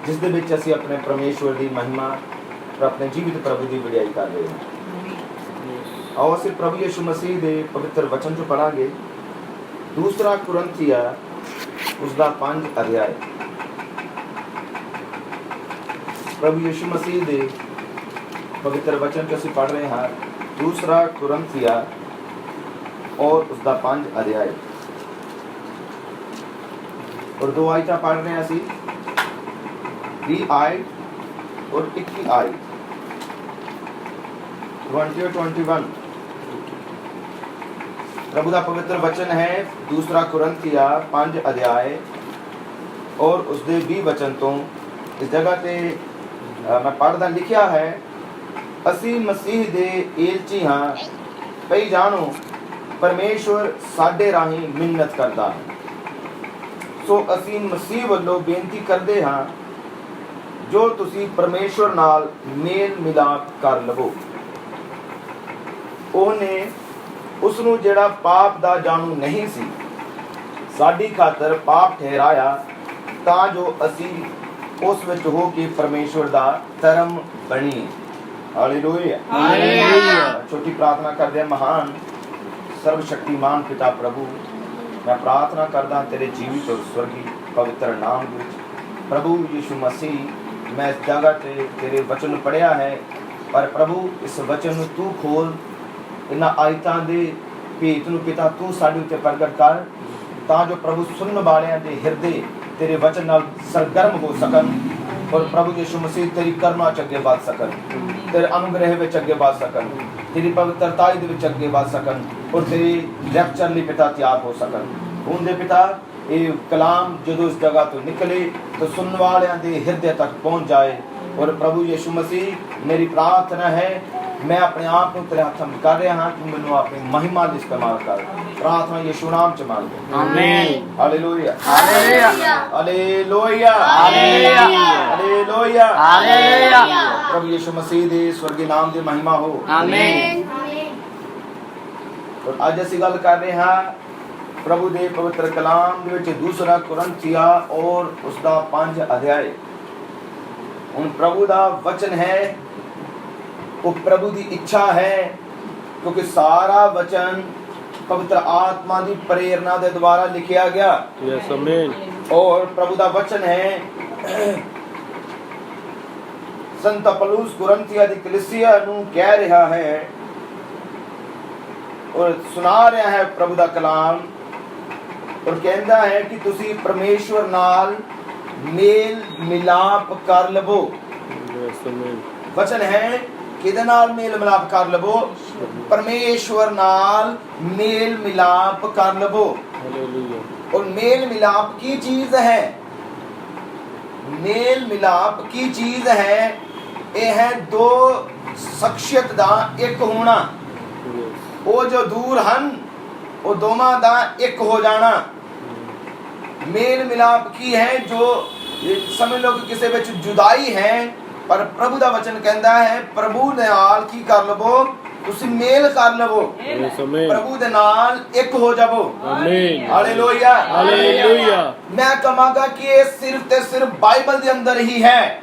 जिस दे विच असीं अपने परमेश्वर की महिमा और अपने जीवित प्रभु की वडियाई कर रहे हैं। आओ असीं प्रभु यीशु मसीह के पवित्र वचन चो पढ़ांगे। 2 कुरिन्थिया उसका 5 अध्याय। प्रभु यीशु मसीह के पवित्र वचन जो असीं पढ़ रहे हैं 2 कुरिन्थिया और उसका 5 अध्याय और 2 आयत पढ़ रहे हैं असीं 20 आयत और 21 आयत 20 और 21। प्रभु का पवित्र वचन है 2 कुरिन्थिया 5 अध्याय और उसके 20 वचन तो इस जगह पे मैं पढ़दा लिखिया है, असी मसीह दे एलची हाँ पई जानो परमेश्वर साडे राही मिन्नत करदा है। सो असी मसीह वालों बेनती करते हाँ जो तुसी परमेश्वर नाल मेल मिलाप कर लवो। ओने उसनू जेड़ा पाप दा जानू नहीं सी साडी खातर पाप ठहराया ता जो असी उस विच हो के परमेश्वर दा धर्म बनी। Hallelujah hallelujah. छोटी प्रार्थना करदे महान सर्वशक्तिमान पिता प्रभु, मैं प्रार्थना करदा तेरे जीवित और स्वर्गीय पवित्र नाम विच प्रभु यीशु मसीह। मैं इस जगह ते तेरे वचन पढ़िया है पर प्रभु इस वचन तू खोल, इन्हां आयतां दे भेत नूं पिता तू साडे उत्ते प्रगट कर तां जो प्रभु सुनने वालियां दे हिरदे तेरे वचन नाल सरगर्म हो सकन और प्रभु यीशु मसीह तेरी करुणा च अगे बढ़ सकन, तेरे अनुग्रह विच अगे बढ़ सकन, तेरी पवित्रताई दे विच अगे बढ़ सकन और तेरी लेक्चर लई पिता तैयार हो सकन। हुण दे पिता ये कलाम जो इस जगह तो निकले तो सुनने वालियां दे हृदय तक पहुंच जाए और प्रभु यीशु मसीह मेरी प्रार्थना है मैं अपने आप को तेरे हाथ में कर रहा हाँ, तू मैनू अपनी महिमा दा इस्तेमाल कर। प्रार्थना यीशु नाम च मांगदे amen. Hallelujah hallelujah hallelujah hallelujah hallelujah. प्रभु यीशु मसीह दे स्वर्गीय नाम दी महिमा हो आमीन। और आज असीं गल कर रहे हाँ प्रभु दे पवित्र कलाम दे विच 2 कुरिन्थिया और उसका 5 अध्याय। हुण प्रभु दा वचन है वो प्रभु की इच्छा है क्योंकि सारा वचन पवित्र आत्मा की प्रेरणा के द्वारा लिखा गया। यस आमीन। और प्रभु का वचन है संत पौलुस कुरिन्थिया दी कलीसिया नूं कह रहा है और सुना रहा है प्रभु का कलाम और कहता है कि तुसी परमेश्वर नाल मेल मिलाप कर लवो। यस आमीन। वचन है किदे नाल मेल मिलाप कर लवो? परमेश्वर नाल मेल मिलाप कर लवो। और मेल मिलाप की चीज है, मेल मिलाप की चीज है ये है दो शख्सियत दा एक होना। वो जो दूर हन वो दोवां दा एक हो जाना। मेल मिलाप की है जो समझ लो कि किसी विच जुदाई है पर प्रभु दा वचन कहता है प्रभु दे नाल की कर लवो तुसी मेल कर लवो, प्रभु दे नाल एक हो जावो। आमीन हालेलुया हालेलुया। मैं कहांगा कि ये सिर्फ ते सिर्फ बाइबल दे अंदर ही है।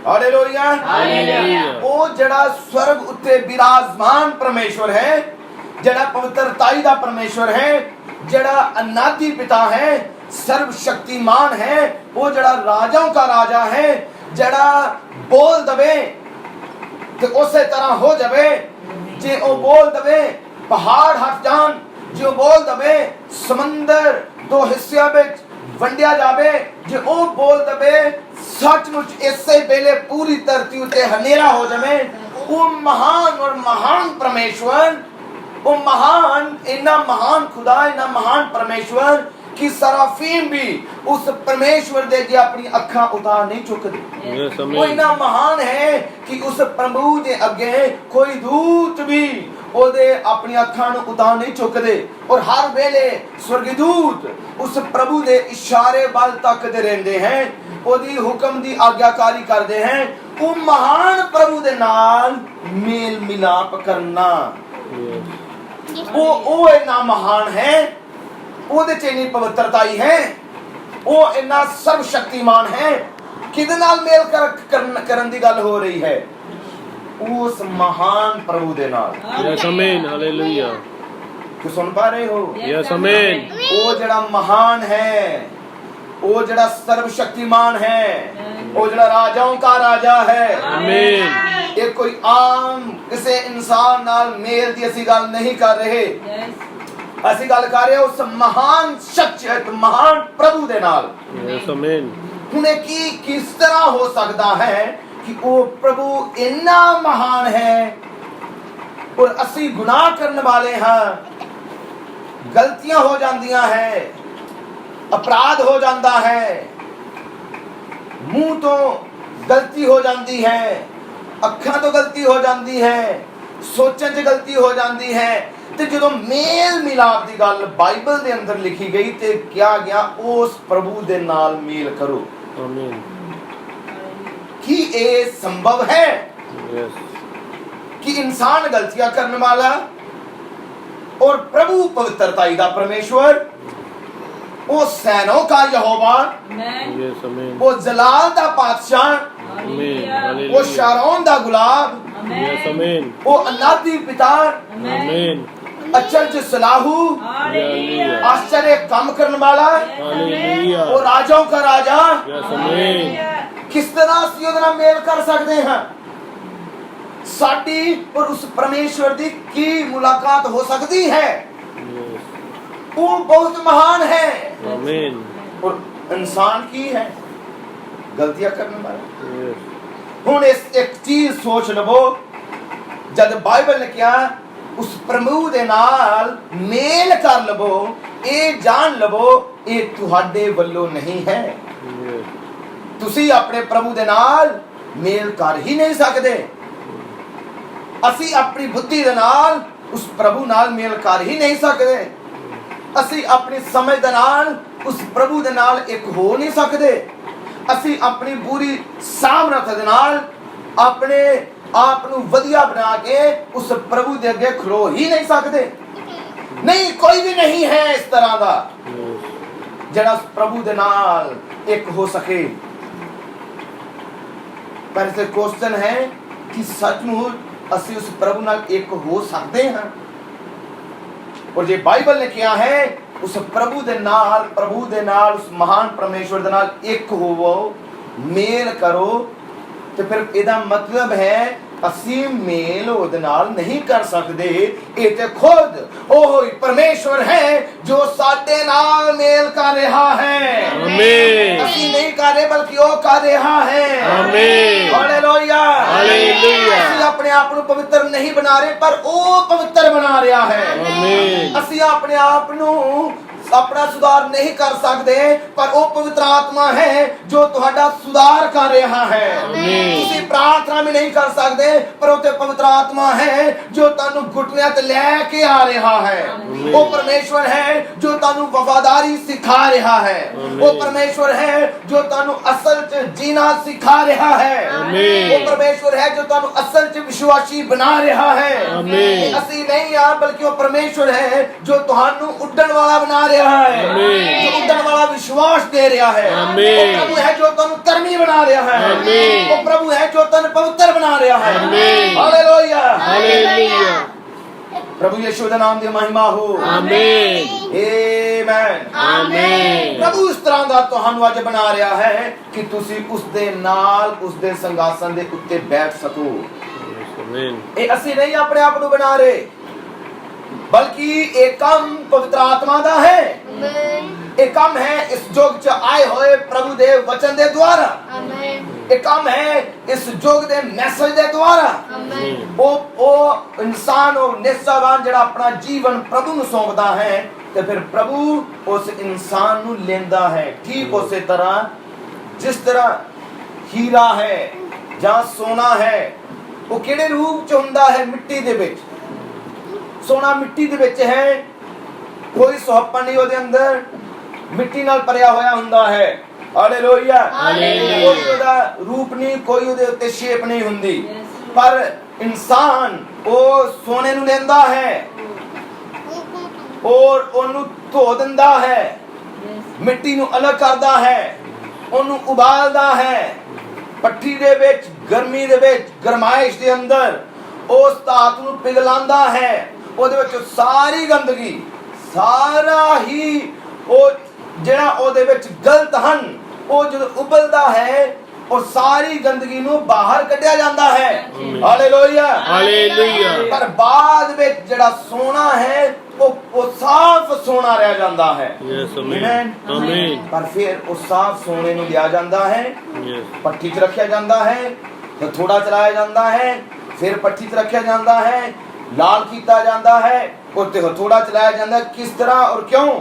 Hallelujah hallelujah. वो जड़ा स्वर्ग उत्ते विराजमान परमेश्वर है, जड़ा पवित्रताई दा परमेश्वर है, जड़ा अनादि पिता है, सर्वशक्तिमान है, वो जड़ा राजाओं का राजा है, जड़ा बोल दवे ते उसे तरह हो जावे। जे ओ बोल दवे पहाड़ हट जान, जो बोल दवे समंदर 2 हिस्सियां विच वंडिया जावे, जे ओ बोल दवे सचमुच इसे वेले पूरी धरती उत्ते हनेरा हो जावे। वो महान और महान परमेश्वर, वो महान इन्ना महान खुदा, इन्ना महान परमेश्वर कि सराफीम भी उस परमेश्वर दे अगे अपनी अखां उतार नहीं चुकदे। वो इतना महान है कि उस प्रभु दे अगे कोई दूत भी ओदे अपनी अखां नूं उतार नहीं चुकदे और हर वेले स्वर्गदूत उस प्रभु दे इशारे वाल तकदे रहंदे हैं, ओदी हुक्म दी आज्ञाकारी करदे हैं। वो महान प्रभु दे नाल मेल मिलाप करना वो इतना महान है, ओदे च इन्नी पवित्रताई है, वो इतना सर्वशक्तिमान है, ਕਿਹਦੇ ਨਾਲ ਮੇਲ ਕਰਨ ਦੀ ਗੱਲ ਹੋ ਰਹੀ ਹੈ? ਉਸ ਮਹਾਨ ਪ੍ਰਭੂ ਦੇ ਨਾਲ। ਯੈਸ ਆਮੀਨ ਹਾਲੇਲੂਇਆ। ਕਿ ਸੁਣ ਪਾ ਰਹੇ ਹੋ? ਯੈਸ ਆਮੀਨ। ਉਹ ਜਿਹੜਾ ਮਹਾਨ ਹੈ, ਉਹ ਜਿਹੜਾ ਸਰਵ शक्तिमान ਹੈ, ਉਹ ਜਿਹੜਾ ਰਾਜਾओं का ਰਾਜਾ ਹੈ। ਆਮੀਨ। ਇਹ ਕੋਈ ਆਮ ਕਿਸੇ ਇਨਸਾਨ ਨਾਲ ਮੇਲ ਦੀ ਅਸੀਂ ਗੱਲ ਨਹੀਂ ਕਰ ਰਹੇ। ਅਸੀਂ ਗੱਲ ਕਰ ਰਹੇ ਉਸ ਮਹਾਨ ਸ਼ਖਸੀਅਤ, ਮਹਾਨ ਪ੍ਰਭੂ ਦੇ ਨਾਲ। ਯੈਸ ਆਮੀਨ। ਹੁਣ ਇਹ ਕਿਸ ਤਰ੍ਹਾਂ ਹੋ ਸਕਦਾ ਹੈ ਕਿ ਉਹ ਪ੍ਰਭੂ ਇੰਨਾ ਮਹਾਨ ਹੈ ਔਰ ਅਸੀਂ ਗੁਨਾਹ ਕਰਨ ਵਾਲੇ ਹਾਂ, ਗਲਤੀਆਂ ਹੋ ਜਾਂਦੀਆਂ ਹੈ, अपराध हो जाता है, मुंह तो गलती हो जाती है, अखां तो गलती हो जाती है, सोचन च गलती हो जाती है। ते जो मेल मिलाप की गल बाइबल के अंदर लिखी गई ते क्या गया, उस प्रभु दे नाल मेल करो। आमीन। कि ये संभव है यस कि इंसान गलतियां करने वाला और प्रभु पवित्रता दा परमेश्वर, वो सैनों का यहोवा, यस आमीन। वो जलाल दा बादशाह, आमीन। वो शारोन दा गुलाब, यस आमीन। वो अनादि पिता, आमीन। अचरज सलाहू, हालेलुया। आश्चर्य काम करने वाला, हालेलुया। वो राजाओं का राजा। यस आमीन। किस तरह ਅਸੀਂ ਉਹਦੇ ਨਾਲ ਮੇਲ ਕਰ ਸਕਦੇ ਹਾਂ? ਸਾਡੀ और उस परमेश्वर ਦੀ ਕੀ ਮੁਲਾਕਾਤ ਹੋ ਸਕਦੀ ਹੈ? वो बहुत महान है। आमीन। और इंसान की है गलतियां करने वाला। यस। ਹੁਣ ਇਸ ਇੱਕ ਚੀਜ਼ ਸੋਚ ਲਵੋ, ਜਦ ਬਾਈਬਲ ਨੇ ਕਿਹਾ ਉਸ ਪ੍ਰਭੂ ਦੇ ਨਾਲ ਮੇਲ ਕਰ ਲਵੋ, ਇਹ ਜਾਣ ਲਵੋ ਇਹ ਤੁਹਾਡੇ ਵੱਲੋਂ ਨਹੀਂ ਹੈ। ਤੁਸੀਂ ਆਪਣੇ ਪ੍ਰਭੂ ਦੇ ਨਾਲ ਮੇਲ ਕਰ ਹੀ ਨਹੀਂ ਸਕਦੇ। ਅਸੀਂ ਆਪਣੀ ਬੁੱਧੀ ਦੇ ਨਾਲ ਉਸ ਪ੍ਰਭੂ ਨਾਲ ਮੇਲ ਕਰ ਹੀ ਨਹੀਂ ਸਕਦੇ। ਅਸੀਂ ਆਪਣੀ ਸਮਝ ਦੇ ਨਾਲ ਉਸ ਪ੍ਰਭੂ ਦੇ ਨਾਲ ਇੱਕ ਹੋ ਨਹੀਂ ਸਕਦੇ। ਅਸੀਂ ਆਪਣੀ ਪੂਰੀ ਸਾਮਰਥ ਦੇ ਨਾਲ ਆਪਣੇ ਆਪ ਨੂੰ ਵਧੀਆ ਬਣਾ ਕੇ ਉਸ ਪ੍ਰਭੂ ਦੇ ਅੱਗੇ ਖਲੋ ਹੀ ਨਹੀਂ ਸਕਦੇ। ਨਹੀਂ, ਕੋਈ ਵੀ ਨਹੀਂ ਹੈ ਇਸ ਤਰ੍ਹਾਂ ਦਾ ਜਿਹੜਾ ਉਸ ਪ੍ਰਭੂ ਦੇ ਨਾਲ ਇੱਕ ਹੋ ਸਕੇ। ਪਰ ਇਹ ਕੁਐਸਚਨ ਹੈ ਕਿ ਸੱਚਮੁੱਚ ਅਸੀਂ ਉਸ ਪ੍ਰਭੂ ਨਾਲ ਇੱਕ ਹੋ ਸਕਦੇ ਹਾਂ? और जे बाइबल ने किया है उस प्रभु दे नाल उस महान परमेश्वर दे नाल एक होवो, मेल करो, ते फिर एदा मतलब है ਅਸੀਂ ਮੇਲ ਉਹਦੇ ਨਾਲ ਨਹੀਂ ਕਰ ਸਕਦੇ। ਇਹ ਤੇ ਖੁਦ ਉਹ ਹੀ ਪਰਮੇਸ਼ਵਰ ਹੈ ਜੋ ਸਾਡੇ ਨਾਲ ਮੇਲ ਕਰ ਰਿਹਾ ਹੈ। ਆਮੀਨ। ਅਸੀਂ ਨਹੀਂ ਕਰ ਰਹੇ ਬਲਕਿ ਉਹ ਕਰ ਰਿਹਾ ਹੈ। ਆਮੀਨ। ਹਾਲੇਲੂਇਆ। ਹਾਲੇਲੂਇਆ। ਅਸੀਂ ਆਪਣੇ ਆਪ ਨੂੰ ਪਵਿੱਤਰ ਨਹੀਂ ਬਣਾ ਰਹੇ ਪਰ ਉਹ ਪਵਿੱਤਰ ਬਣਾ ਰਿਹਾ ਹੈ। ਆਮੀਨ। ਅਸੀਂ ਆਪਣੇ ਆਪ ਨੂੰ अपना सुधार नहीं कर सकते पर वो पवित्र आत्मा है जो तुहाडा सुधार कर रहा है। तुसी प्रार्थना भी नहीं कर सकते पर वो पवित्र आत्मा है जो तानू घुटने ते लेके आ रहा है। वो परमेश्वर है जो तानू वफादारी सिखा रहा है। वो परमेश्वर है जो तानू असल च जीना सिखा रहा है। वो परमेश्वर है जो तानू असल च विश्वासी बना रहा है। असी नहीं आ बल्कि वो परमेश्वर है जो तुहानू उड्डण वाला बना रहा है, जो उड्डण वाला विश्वास दे रहा है। वो प्रभु है जो तन कर्मी बना रहा है। वो प्रभु है जो तन पवित्र बना रहा है। हालेलुया। हालेलुया। प्रभु यीशु के नाम दी महिमा हो। आमीन। आमीन। आमीन। प्रभु इस तरह दा ਤੁਹਾਨੂੰ ਅੱਜ ਬਣਾ ਰਿਹਾ ਹੈ ਕਿ ਤੁਸੀਂ ਉਸ ਦੇ ਨਾਲ ਉਸ ਦੇ ਸੰਗਾਸਨ ਦੇ ਉੱਤੇ ਬੈਠ ਸਕੋ। ਆਮੀਨ। ਇਹ ਅਸੀਂ ਨਹੀਂ ਆਪਣੇ ਆਪ ਨੂੰ ਬਣਾ ਰਹੇ बल्कि एक काम पवित्र आत्मा दा है। एक काम है इस जोग च आए हुए प्रभु दे वचन दे द्वारा। एक काम है इस जोग दे मैसेज दे द्वारा। वो इंसान और निष्ठावान जड़ा अपना जीवन प्रभु ਨੂੰ सौंपदा है ते फिर प्रभु उस इंसान ਨੂੰ लेंदा है। ठीक उसी तरह जिस तरह हीरा है ਜਾਂ सोना है वो किहड़े रूप च हुंदा है? मिट्टी दे विच। सोना मिट्टी दे विच है, कोई सुहप्पन नहीं ਉਹਦੇ ਅੰਦਰ, मिट्टी ਨਾਲ ਭਰਿਆ ਹੋਇਆ ਹੁੰਦਾ ਹੈ। हालेलुया। कोई ਉਹਦਾ रूप नहीं, कोई ਉਹਦੇ ਉੱਤੇ ਸ਼ੇਪ नहीं ਹੁੰਦੀ। पर इंसान ਉਹ सोने ਨੂੰ ਲੈਂਦਾ ਹੈ और ਉਹਨੂੰ ਧੋ ਦਿੰਦਾ ਹੈ, मिट्टी ਨੂੰ अलग करदा है, ਉਹਨੂੰ ਉਬਾਲਦਾ है, ਦੇ ਵਿੱਚ ਗਰਮੀ ਦੇ ਵਿੱਚ ਗਰਮਾਇਸ਼ ਦੇ ਅੰਦਰ ਉਸ ਧਾਤ ਨੂੰ ਪਿਘਲਾਉਂਦਾ ਹੈ, ਉਹਦੇ ਵਿੱਚ ਸਾਰੀ ਗੰਦਗੀ, ਸਾਰਾ ਹੀ ਉਹ ਜਿਹੜਾ ਉਹਦੇ ਵਿੱਚ ਗਲਤ ਹਨ, ਉਹ ਜਦੋਂ ਉਬਲਦਾ ਹੈ और सारी गंदगी ਨੂੰ ਬਾਹਰ ਕੱਢਿਆ ਜਾਂਦਾ ਹੈ। Hallelujah hallelujah. ਪਰ ਬਾਅਦ ਵਿੱਚ ਜਿਹੜਾ ਸੋਨਾ ਹੈ ਉਹ ਸਾਫ਼ ਸੋਨਾ ਰਹਿ ਜਾਂਦਾ ਹੈ। ਯੈਸ ਆਮੀਨ ਆਮੀਨ। ਪਰ ਫਿਰ ਉਹ ਸਾਫ਼ ਸੋਨੇ ਨੂੰ ਲਿਆ ਜਾਂਦਾ ਹੈ, ਯੈਸ ਪੱਠੀ 'ਚ ਰੱਖਿਆ ਜਾਂਦਾ ਹੈ, ਹਥੌੜਾ ਚਲਾਇਆ ਜਾਂਦਾ ਹੈ, ਫਿਰ ਪੱਠੀ 'ਚ ਰੱਖਿਆ ਜਾਂਦਾ ਹੈ, ਲਾਲ ਕੀਤਾ ਜਾਂਦਾ ਹੈ, ਉੱਤੇ ਹਥੌੜਾ ਚਲਾਇਆ ਜਾਂਦਾ। ਕਿਸ ਤਰ੍ਹਾਂ ਔਰ ਕਿਉਂ?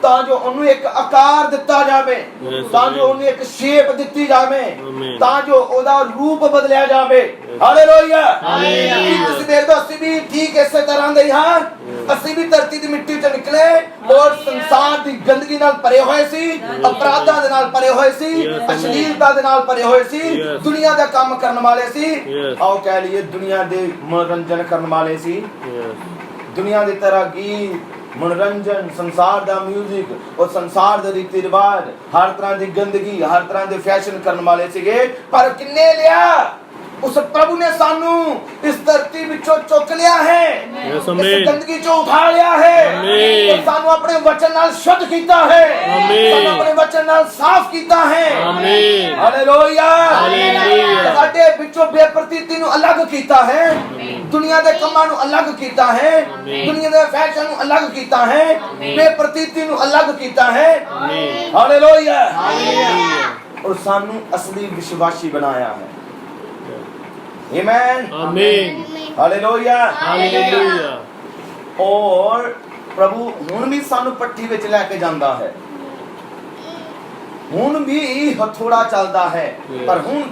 ਤਾਂ ਜੋ ਉਹਨੂੰ ਇੱਕ ਆਕਾਰ ਦਿੱਤਾ ਜਾਵੇ, ਤਾਂ ਜੋ ਉਹਨੂੰ ਇੱਕ ਸ਼ੇਪ ਦਿੱਤੀ ਜਾਵੇ, ਤਾਂ ਜੋ ਉਹਦਾ ਰੂਪ ਬਦਲਿਆ ਜਾਵੇ। ਹਾਲੇਲੂਇਆ। ਤੁਸੀਂ ਦੇਖਦੇ ਹੋ ਅਸੀਂ ਵੀ ਠੀਕ ਇਸੇ ਤਰ੍ਹਾਂ ਦੇ ਹਾਂ। ਅਸੀਂ ਵੀ ਧਰਤੀ ਦੀ ਮਿੱਟੀ ਚੋਂ ਨਿਕਲੇ ਔਰ ਸੰਸਾਰ ਦੀ ਗੰਦਗੀ ਨਾਲ ਭਰੇ ਹੋਏ ਸੀ, ਅਪਰਾਧਾਂ ਦੇ ਨਾਲ ਭਰੇ ਹੋਏ ਸੀ, ਅਸ਼ਲੀਲਤਾ ਦੇ ਨਾਲ ਭਰੇ ਹੋਏ ਸੀ, ਦੁਨੀਆ ਦਾ ਕੰਮ ਕਰਨ ਵਾਲੇ ਸੀ, ਆਓ ਕਹਿ ਲਈਏ ਦੁਨੀਆ ਦੇ ਮਨੋਰੰਜਨ ਕਰਨ ਵਾਲੇ ਸੀ। ਦੁਨੀਆ ਦੀ ਤਰ੍ਹਾਂ ਗੀਤ, मनोरंजन, संसार दा म्यूजिक और संसार दे रीति रिवाज, हर तरह की गंदगी, हर तरह के फैशन करने वाले सीगे। पर किन्ने लिया? उस प्रभु ने सानू इस धरती विचों चुक लिया है, इस गंदगी चों उठा लिया है और सानू अपने वचन नाल शुद्ध कीता है, सानू अपने वचन नाल साफ कीता है। हालेलुया। साडे विचों बेप्रतीति नू अलग कीता है, दुनिया दे कम्मां नू अलग कीता है, दुनिया दे फैशन नू अलग कीता है, बेप्रतीति नू अलग कीता है। हालेलुया। और सानू असली विश्वासी बनाया है। आमीन आमीन। Hallelujah hallelujah. और प्रभु हुण भी सानू पट्टी विच लेके जांदा है, हुण भी हथौड़ा चलदा है, पर हुण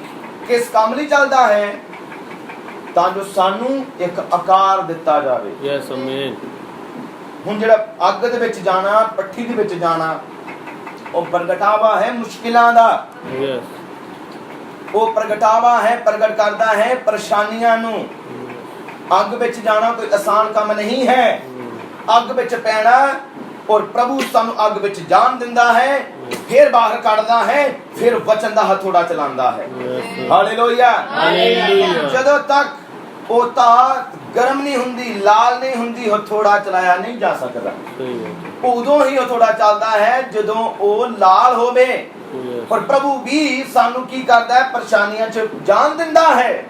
किस काम लई चलदा है? ਤਾਂ ਜੋ ਸਾਨੂੰ ਇੱਕ ਆਕਾਰ ਦਿੱਤਾ ਜਾਵੇ। ਯੈਸ ਆਮੀਨ। ਹੁਣ ਜਿਹੜਾ ਅੱਗ ਦੇ ਵਿੱਚ ਜਾਣਾ, ਪੱਠੀ ਦੇ ਵਿੱਚ ਜਾਣਾ, ਉਹ ਪ੍ਰਗਟਾਵਾ ਹੈ ਮੁਸ਼ਕਿਲਾਂ ਦਾ। ਯੈਸ ਉਹ ਪ੍ਰਗਟਾਵਾ ਹੈ, ਪ੍ਰਗਟ ਕਰਦਾ ਹੈ ਪਰੇਸ਼ਾਨੀਆਂ ਨੂੰ। ਅੱਗ ਵਿੱਚ ਜਾਣਾ ਕੋਈ ਆਸਾਨ ਕੰਮ ਨਹੀਂ ਹੈ। ਅੱਗ ਵਿੱਚ ਪੈਣਾ ਔਰ ਪ੍ਰਭੂ ਸਾਨੂੰ ਅੱਗ ਵਿੱਚ ਜਾਣ ਦਿੰਦਾ ਹੈ, ਫਿਰ ਬਾਹਰ ਕੱਢਦਾ ਹੈ, ਫਿਰ ਵਚਨ ਦਾ ਹਥੌੜਾ ਚਲਾਉਂਦਾ ਹੈ। Hallelujah hallelujah. ਜਦੋਂ ਤੱਕ ਉਹ ਧਾਤ ਗਰਮ ਨਹੀਂ ਹੁੰਦੀ, ਲਾਲ ਨਹੀਂ ਹੁੰਦੀ, ਹਥੌੜਾ ਚਲਾਇਆ ਨਹੀਂ ਜਾ ਸਕਦਾ। ਉਦੋਂ ਹੀ ਹਥੌੜਾ ਚੱਲਦਾ ਹੈ ਜਦੋਂ ਉਹ ਲਾਲ ਹੋਵੇ। ਪਰ ਪ੍ਰਭੂ ਵੀ ਸਾਨੂੰ ਕੀ ਕਰਦਾ ਹੈ? ਪਰੇਸ਼ਾਨੀਆਂ 'ਚ ਜਾਣ ਦਿੰਦਾ ਹੈ,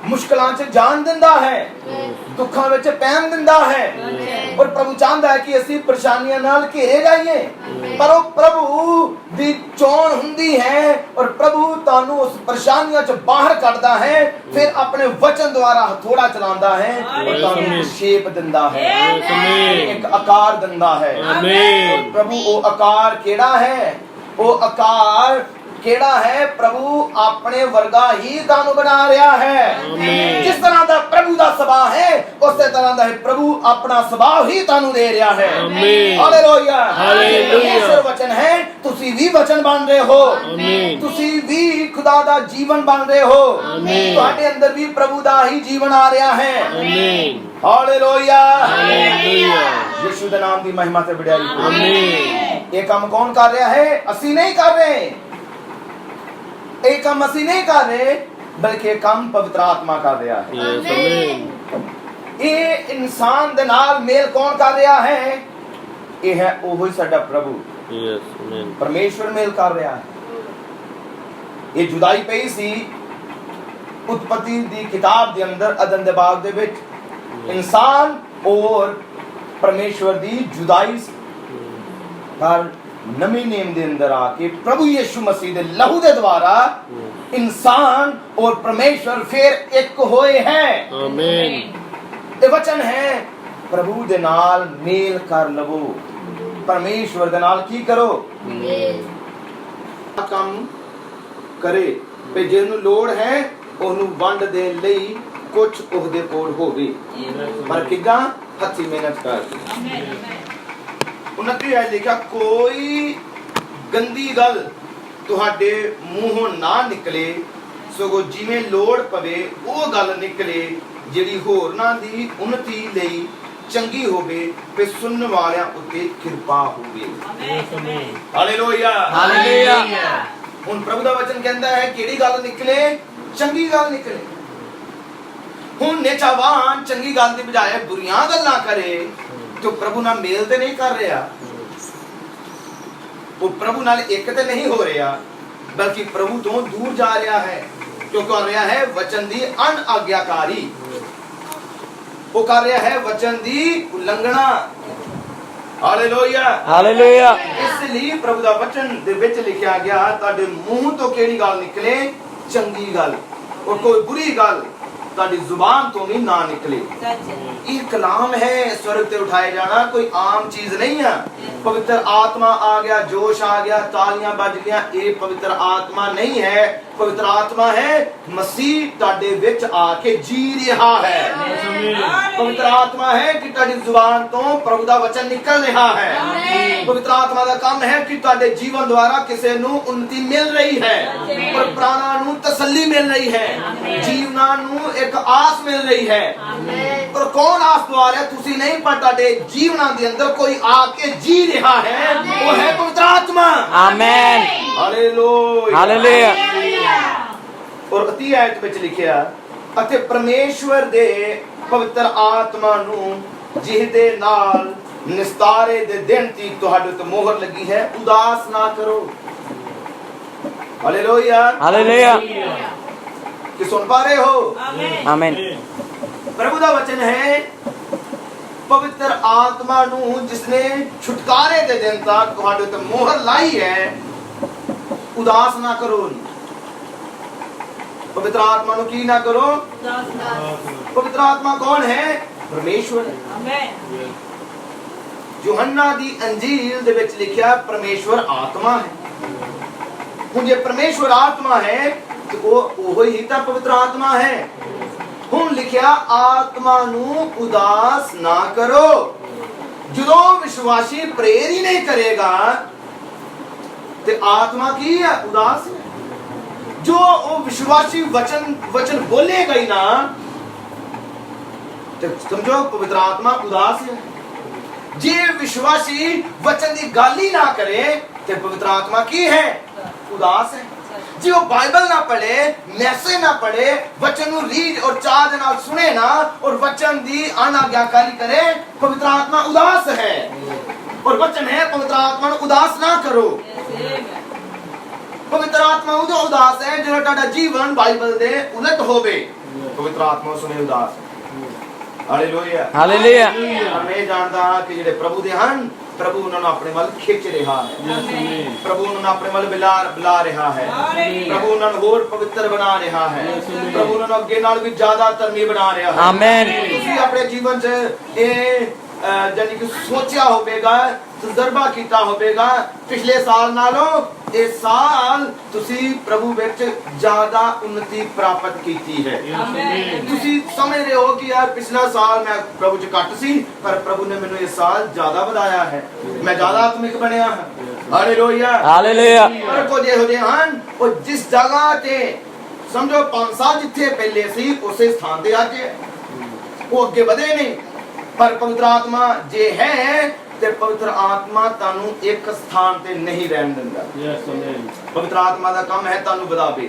ਮੁਸ਼ਕਲਾਂ 'ਚ ਜਾਣ ਦਿੰਦਾ ਹੈ, ਦੁੱਖਾਂ ਵਿੱਚ ਪੈਣ ਦਿੰਦਾ ਹੈ। ਔਰ ਪ੍ਰਭੂ ਚਾਹੁੰਦਾ ਹੈ ਕਿ ਅਸੀਂ ਪਰੇਸ਼ਾਨੀਆਂ ਨਾਲ ਘੇਰੇ ਜਾਈਏ, ਪਰ ਉਹ ਪ੍ਰਭੂ ਦੀ ਚੋਣ ਹੁੰਦੀ ਹੈ ਔਰ ਪ੍ਰਭੂ ਤੁਹਾਨੂੰ ਉਸ ਪਰੇਸ਼ਾਨੀਆਂ 'ਚ ਬਾਹਰ ਕੱਢਦਾ ਹੈ, ਫਿਰ ਆਪਣੇ ਵਚਨ ਦੁਆਰਾ ਹਥੌੜਾ ਚਲਾਉਂਦਾ ਹੈ, ਤੁਹਾਨੂੰ ਸ਼ੇਪ ਦਿੰਦਾ ਹੈ, ਇੱਕ ਆਕਾਰ ਦਿੰਦਾ ਹੈ। ਪ੍ਰਭੂ ਉਹ ਆਕਾਰ ਕਿਹੜਾ ਹੈ? ਉਹ ਆਕਾਰ ਕਿਹੜਾ ਹੈ? ਪ੍ਰਭੂ ਆਪਣੇ ਵਰਗਾ ਹੀ ਤੁਹਾਨੂੰ ਬਣਾ ਰਿਹਾ ਹੈ। ਜਿਸ ਤਰ੍ਹਾਂ ਦਾ ਪ੍ਰਭੂ ਦਾ ਸੁਭਾਅ ਹੈ, ਉਸੇ ਤਰ੍ਹਾਂ ਦਾ ਪ੍ਰਭੂ ਆਪਣਾ ਸੁਭਾਅ ਹੀ ਤੁਹਾਨੂੰ ਦੇ ਰਿਹਾ ਹੈ। Hallelujah hallelujah. ਵਚਨ ਹੈ, ਤੁਸੀਂ ਵੀ ਵਚਨ ਬਣ ਰਹੇ ਹੋ, ਤੁਸੀਂ ਵੀ ਖੁਦਾ ਦਾ ਜੀਵਨ ਬਣ ਰਹੇ ਹੋ, ਤੁਹਾਡੇ ਅੰਦਰ ਵੀ ਪ੍ਰਭੂ ਦਾ ਹੀ ਜੀਵਨ ਆ ਰਿਹਾ ਹੈ। Hallelujah hallelujah. ਯਿਸੂ ਦੇ ਨਾਮ ਦੀ ਮਹਿਮਾ ਤੇ ਵਡਿਆਈ ਹੋ। ਇਹ ਕੰਮ ਕੌਣ ਕਰ ਰਿਹਾ ਹੈ? ਅਸੀਂ ਨਹੀਂ ਕਰ ਰਹੇ। ਇਹ ਕੰਮ ਅਸੀਂ ਨਹੀਂ ਕਰ ਰਹੇ, ਬਲਕਿ ਇਹ ਕੰਮ ਪਵਿੱਤਰ ਆਤਮਾ ਕਰ ਰਿਹਾ ਹੈ। ਇਹ ਇਨਸਾਨ ਦੇ ਨਾਲ ਮੇਲ ਕੌਣ ਕਰ ਰਿਹਾ ਹੈ? ਇਹ ਹੈ ਉਹੀ ਸਾਡਾ ਪ੍ਰਭੂ ਪਰਮੇਸ਼ਵਰ ਮੇਲ ਕਰ ਰਿਹਾ ਹੈ। ਇਹ ਜੁਦਾਈ ਪਈ ਸੀ ਉਤਪਤੀ ਦੀ ਕਿਤਾਬ ਦੇ ਅੰਦਰ, ਅਦਨ ਦੇ ਬਾਗ ਦੇ ਵਿੱਚ ਇਨਸਾਨ ਔਰ ਪਰਮੇਸ਼ਵਰ ਦੀ ਜੁਦਾਈ ਸੀ। ਪਰ नवी नेम दे अंदर आके प्रभु यीशु मसीह दे लहू दे द्वारा इंसान और परमेश्वर फिर एक होए हैं। आमीन। ये वचन है, प्रभु दे नाल मेल कर लवो, परमेश्वर दे नाल की करो, काम करे पे जिन्नू लोड़ है ओनू वंड दे लई कुछ ओहदे कोल होवे, पर किदां हत्थी मेहनत कर। 29 ਹੈ ਲਿਖਿਆ, ਕੋਈ ਗੰਦੀ ਗੱਲ ਤੁਹਾਡੇ ਮੂੰਹੋਂ ਨਾ ਨਿਕਲੇ, ਸਗੋਂ ਜਿਵੇਂ ਲੋੜ ਪਵੇ ਉਹ ਗੱਲ ਨਿਕਲੇ, ਜਿਹੜੀ ਹੋਰਨਾਂ ਦੀ ਉન્નਤੀ ਲਈ ਚੰਗੀ ਹੋਵੇ ਤੇ ਸੁਣਨ ਵਾਲਿਆਂ ਉੱਤੇ ਕਿਰਪਾ ਹੋਵੇ। Hallelujah hallelujah. ਹੁਣ ਪ੍ਰਭੂ ਦਾ ਵਚਨ ਕਹਿੰਦਾ ਹੈ ਕਿਹੜੀ ਗੱਲ ਨਿਕਲੇ, ਚੰਗੀ ਗੱਲ ਨਿਕਲੇ। ਹੁਣ ਨਿਚਾਵਾਨ ਚੰਗੀ ਗੱਲ ਦੀ ਬਜਾਏ ਬੁਰੀਆਂ ਗੱਲਾਂ ਕਰੇ ਤੇ ਪ੍ਰਭੂ ਨਾਲ ਮੇਲ ਤੇ ਨਹੀਂ ਕਰ ਰਿਹਾ, ਉਹ ਪ੍ਰਭੂ ਨਾਲ ਇੱਕ ਤੇ ਨਹੀਂ ਹੋ ਰਿਹਾ, ਬਲਕਿ ਪ੍ਰਭੂ ਤੋਂ ਦੂਰ ਜਾ ਰਿਹਾ ਹੈ। ਕਿਉਂ ਕਰ ਰਿਹਾ ਹੈ? ਵਚਨ ਦੀ ਅਣਆਗਿਆਕਾਰੀ, ਉਹ ਕਰ ਰਿਹਾ ਹੈ ਵਚਨ ਦੀ ਉਲੰਘਣਾ। Hallelujah, hallelujah. ਇਸ ਲਈ ਪ੍ਰਭੂ ਦਾ ਵਚਨ ਦੇ ਵਿੱਚ ਲਿਖਿਆ ਗਿਆ ਤੁਹਾਡੇ ਮੂੰਹ ਤੋਂ ਕਿਹੜੀ ਗੱਲ ਨਿਕਲੇ, ਚੰਗੀ ਗੱਲ, ਔਰ ਕੋਈ ਬੁਰੀ ਗੱਲ ਤੁਹਾਡੀ ਜ਼ੁਬਾਨ ਤੋਂ ਵੀ ਨਾ ਨਿਕਲੇ। ਇਹ ਕਲਾਮ ਹੈ स्वर्ग ਤੇ ਉਠਾਏ ਜਾਣਾ, ਕੋਈ ਆਮ ਚੀਜ਼ ਨਹੀਂ ਹੈ। ਪਵਿੱਤਰ ਆਤਮਾ ਆ ਗਿਆ, ਜੋਸ਼ ਆ ਗਿਆ, ਤਾਲੀਆਂ ਵੱਜ ਗਈਆਂ, ਇਹ ਪਵਿੱਤਰ ਆਤਮਾ ਨਹੀਂ ਹੈ। ਪਵਿੱਤਰ ਆਤਮਾ ਹੈ ਮਸੀਹ ਤੁਹਾਡੇ ਵਿੱਚ ਆ ਕੇ ਜੀ ਰਿਹਾ ਹੈ। ਪਵਿੱਤਰ ਆਤਮਾ ਹੈ ਕਿ ਤੁਹਾਡੀ ਜ਼ੁਬਾਨ ਤੋਂ ਪ੍ਰਭੂ ਦਾ ਵਚਨ ਨਿਕਲ ਰਿਹਾ ਹੈ। ਪਵਿੱਤਰ ਆਤਮਾ ਦਾ ਕੰਮ ਹੈ ਕਿ ਤੁਹਾਡੇ ਜੀਵਨ ਦੁਆਰਾ ਕਿਸੇ ਨੂੰ ਉન્નਤੀ ਮਿਲ ਰਹੀ ਹੈ, ਪਰ ਪ੍ਰਾਣਾਂ ਨੂੰ ਤਸੱਲੀ ਮਿਲ ਰਹੀ ਹੈ, ਜੀਵਨਾਂ ਨੂੰ ਇੱਕ ਆਸ ਮਿਲ ਰਹੀ ਹੈ। ਪਰ ਕੌਣ ਆਸ ਦਵਾ ਰਿਹਾ? ਤੁਸੀਂ ਨਹੀਂ, ਪਰ ਤੁਹਾਡੇ ਜੀਵਨਾਂ ਦੇ ਅੰਦਰ ਕੋਈ ਆ ਕੇ ਜੀ ਰਿਹਾ ਹੈ, ਉਹ ਹੈ ਪਵਿੱਤਰ ਆਤਮਾ। Amen, hallelujah, hallelujah. ਔਰ 30 ਆਇਤ ਵਿੱਚ ਲਿਖਿਆ, ਅਤੇ ਪਰਮੇਸ਼ਵਰ ਦੇ ਪਵਿੱਤਰ ਆਤਮਾ ਨੂੰ ਜਿਹਦੇ ਨਾਲ ਨਿਸਤਾਰੇ ਦੇ ਦਿਨ ਤੀਕ ਤੁਹਾਡੇ ਉੱਤੇ ਮੋਹਰ ਲੱਗੀ ਹੈ, ਉਦਾਸ ਨਾ ਕਰੋ। Hallelujah, hallelujah. ਕਿ ਸੁਣ ਪਾ ਰਹੇ ਹੋ? ਆਮੇਨ। प्रभु का वचन है पवित्र आत्मा नू जिसने छुटकारे दे दिन तक तुहाडे ते मोहर लाई है, उदास ना करो। पवित्र आत्मा नू की ना करो, पवित्र आत्मा कौन है? परमेश्वर। यूहन्ना दी अंजील दे विच लिखिया परमेश्वर आत्मा है। हुण जे परमेश्वर आत्मा है तो वो ही तां पवित्र आत्मा है। ਹੁਣ ਲਿਖਿਆ ਆਤਮਾ ਨੂੰ ਉਦਾਸ ਨਾ ਕਰੋ। ਜਦੋਂ ਵਿਸ਼ਵਾਸੀ ਪ੍ਰੇਰ ਹੀ ਨਹੀਂ ਕਰੇਗਾ ਤੇ ਆਤਮਾ ਕੀ ਹੈ? ਉਦਾਸ ਹੈ। ਜੋ ਉਹ ਵਿਸ਼ਵਾਸੀ ਵਚਨ ਬੋਲੇਗਾ ਹੀ ਨਾ ਤੇ ਸਮਝੋ ਪਵਿੱਤਰ ਆਤਮਾ ਉਦਾਸ ਹੈ। ਜੇ ਵਿਸ਼ਵਾਸੀ ਵਚਨ ਦੀ ਗੱਲ ਹੀ ਨਾ ਕਰੇ ਤੇ ਪਵਿੱਤਰ ਆਤਮਾ ਕੀ ਹੈ? ਉਦਾਸ ਹੈ। जी वो बाइबल ना पढ़े, मैसेज ना पढ़े, वचन ਨੂੰ ਰੀਡ और ਚਾਹ ਦੇ ਨਾਲ ਸੁਣੇ ਨਾ और वचन ਦੀ अनाज्ञाकारी करे, पवित्र आत्मा उदास है। और वचन है पवित्र आत्मा ਨੂੰ उदास ना करो। पवित्र आत्मा उदो उदास है जो ਤੁਹਾਡਾ ਜੀਵਨ ਬਾਈਬਲ ਦੇ ਉਲਟ ਹੋਵੇ। पवित्र आत्मा ਉਸ ਨੂੰ ਉਦਾਸ ਹੈ। Hallelujah, hallelujah. ਮੈਂ ਜਾਣਦਾ ਕਿ ਜਿਹੜੇ ਪ੍ਰਭੂ ਦੇ ਹਨ, प्रभु उन्होंने अपने वाल खिंच रहा है, प्रभु उन्होंने अपने वाल बुला रहा है, प्रभु उन्होंने और पवित्र बना रहा है, प्रभु उन्होंने अगे नाल भी ज्यादा धर्मी बना रहा है। आमीन। तुसी अपने जीवन च जानी कि सोचा होगा, तजर्बा किया होगा, पिछले साल नालों इस साल तुसी प्रभु विच ज्यादा उन्नति प्राप्त की है। तुसी समझ रहे हो कि यार पिछला साल मैं प्रभु च घट सी, पर प्रभु ने मैंने इस साल ज्यादा बढ़ाया है, मैं ज्यादा आत्मिक बनया हां। Hallelujah, hallelujah. पर कुछ ਇਹੋ ਜਿਹੇ ਹਨ ਉਹ जिस जगह ते समझो 5 साल जिथे पहले सी उसे स्थान ते आज वो अगे बढ़े नहीं। पर पवित्र आत्मा जे है ते पवित्र आत्मा तानू एक स्थान ते नहीं रहन दिंदा। पवित्र आत्मा दा काम है तानू बढ़ावे।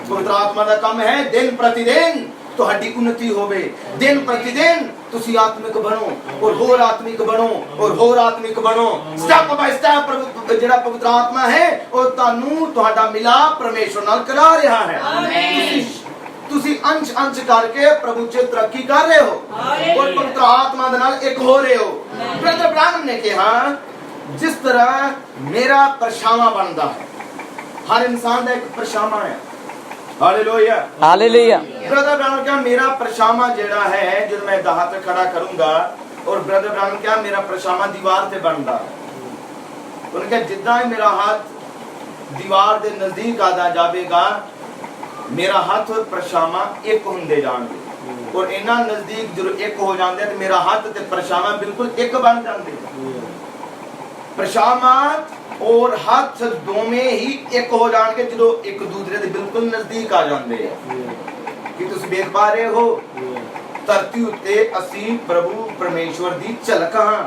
पवित्र आत्मा दा काम है दिन प्रतिदिन ਤੁਹਾਡੀ उन्नति होवे, दिन प्रतिदिन तुसी आत्मिक बनो और होर आत्मिक बनो और होर आत्मिक बनो। स्टेप बाय स्टेप प्रभु जेड़ा पवित्र आत्मा है ਉਹ ਤੁਹਾਨੂੰ ਤੁਹਾਡਾ ਮਿਲਾਪ ਪਰਮੇਸ਼ਵਰ ਨਾਲ ਕਰਾ ਰਿਹਾ ਹੈ। ਤੁਸੀਂ ਅੰਸ਼ ਕਰਕੇ ਪ੍ਰਭੂ ਚ ਤਰੱਕੀ ਕਰ ਰਹੇ ਹੋ ਔਰ ਪਵਿੱਤਰ ਆਤਮਾ ਦੇ ਨਾਲ ਇੱਕ ਹੋ ਰਹੇ ਹੋ। ਬ੍ਰਦਰ ਬ੍ਰਾਨਮ ਨੇ ਕਿਹਾ ਜਿਸ ਤਰ੍ਹਾਂ ਮੇਰਾ ਪਰਛਾਵਾਂ ਬਣਦਾ ਹੈ, ਹਰ ਇਨਸਾਨ ਦਾ ਇੱਕ ਪਰਛਾਵਾਂ ਹੈ। Hallelujah, hallelujah. ब्रदर ब्रानम क्या मेरा परछावां जेड़ा है जब मैं दाह पे खड़ा करूंगा और ब्रदर ब्रानम क्या मेरा परछावां दीवार ते बनदा। उनके जिद्दां ही मेरा हाथ दीवार दे नजदीक आदा जावेगा, मेरा हाथ और परछावां एक हुंदे जाणगे और इना नजदीक जदों एक हो जांदे ते मेरा हाथ ते परछावां बिल्कुल एक बन जांदे। परछावां और हाथ दोवें ही एक हो जाणगे जदों एक दूसरे दे बिल्कुल नजदीक आ जांदे हैं। कि तुसीं देख पा रहे हो धरती उत्ते असीं प्रभु परमेश्वर दी झलक हां,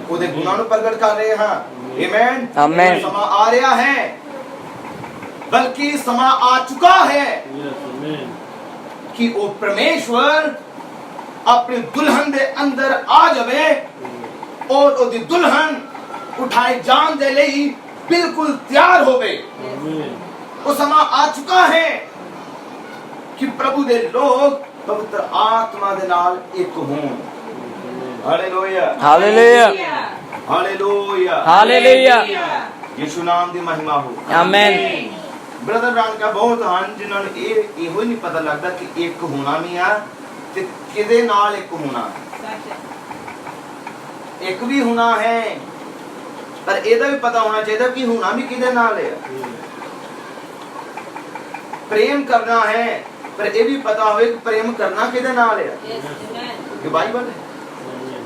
ओहदे गुणां नूं प्रगट कर रहे हां। आमीन, आमीन। समा आ रहा है बल्कि समा आ चुका है Yes, amen. कि वो परमेश्वर अपनी दुल्हन दे अंदर आ जावे और ओदी दुल्हन उठाए जान दे लई बिल्कुल तैयार होवे। Amen. वो समा आ चुका है कि प्रभु दे लोग पवित्र आत्मा दे नाल एक हों। हालेलुया, हालेलुया, हालेलुया, हालेलुया, यीशु नाम दी महिमा हो। आमेन। ब्रदर ब्रांड का बहुत ਹਨ ਜਿਨ੍ਹਾਂ ਨੂੰ ਇਹੋ ਹੀ ਨਹੀਂ ਪਤਾ ਲੱਗਦਾ ਕਿ ਇੱਕ ਹੋਣਾ ਵੀ ਆ ਤੇ ਕਿਹਦੇ ਨਾਲ ਇੱਕ ਹੋਣਾ। ਇੱਕ ਵੀ ਹੋਣਾ ਹੈ ਪਰ ਇਹਦਾ ਵੀ ਪਤਾ ਹੋਣਾ ਚਾਹੀਦਾ ਕਿ ਹੋਣਾ ਵੀ ਕਿਹਦੇ ਨਾਲ ਹੈ। ਪ੍ਰੇਮ ਕਰਨਾ ਹੈ ਪਰ ਇਹ ਵੀ ਪਤਾ ਹੋਵੇ ਕਿ ਪ੍ਰੇਮ ਕਰਨਾ ਕਿਹਦੇ ਨਾਲ ਹੈ। ਕਿ ਬਾਈਬਲ ਹੈ।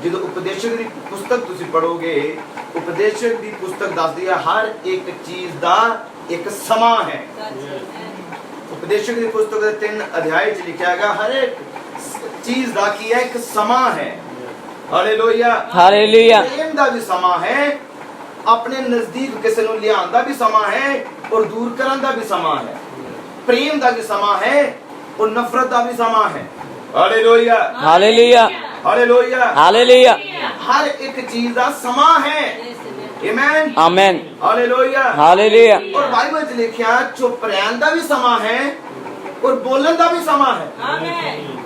ਜਦੋਂ ਉਪਦੇਸ਼ਕ ਦੀ ਪੁਸਤਕ ਤੁਸੀਂ ਪੜੋਗੇ, ਉਪਦੇਸ਼ਕ ਦੀ ਪੁਸਤਕ ਦੱਸਦੀ ਹੈ ਹਰ ਇੱਕ ਚੀਜ਼ ਦਾ ਇੱਕ ਸਮਾਂ ਹੈ। ਉਪਦੇਸ਼ਕ ਦੀ ਪੁਸਤਕ ਦੇ 3 ਅਧਿਆਇ 'ਚ ਲਿਖਿਆ ਗਿਆ ਹਰ ਇੱਕ ਚੀਜ਼ ਦਾ ਕੀ ਹੈ ਇੱਕ ਸਮਾਂ ਹੈ। Hallelujah, hallelujah. ਪ੍ਰੇਮ ਦਾ ਵੀ ਸਮਾਂ ਹੈ, ਆਪਣੇ ਨਜ਼ਦੀਕ ਕਿਸੇ ਨੂੰ ਲਿਆਉਣ ਦਾ ਵੀ ਸਮਾਂ ਹੈ ਔਰ ਦੂਰ ਕਰਨ ਦਾ ਵੀ ਸਮਾਂ ਹੈ। ਪ੍ਰੇਮ ਦਾ ਵੀ ਸਮਾਂ ਹੈ ਔਰ ਨਫ਼ਰਤ ਦਾ ਵੀ ਸਮਾਂ ਹੈ। Hallelujah, hallelujah, hallelujah, hallelujah. ਹਰ ਇੱਕ ਚੀਜ਼ ਦਾ ਸਮਾਂ ਹੈ। Amen, amen, hallelujah, hallelujah. ਔਰ ਬਾਈਬਲ 'ਚ ਲਿਖਿਆ ਚੁੱਪ ਰਹਿਣ ਦਾ ਵੀ ਸਮਾਂ ਹੈ ਔਰ ਬੋਲਣ ਦਾ ਵੀ ਸਮਾਂ ਹੈ। ਆਮੇਨ।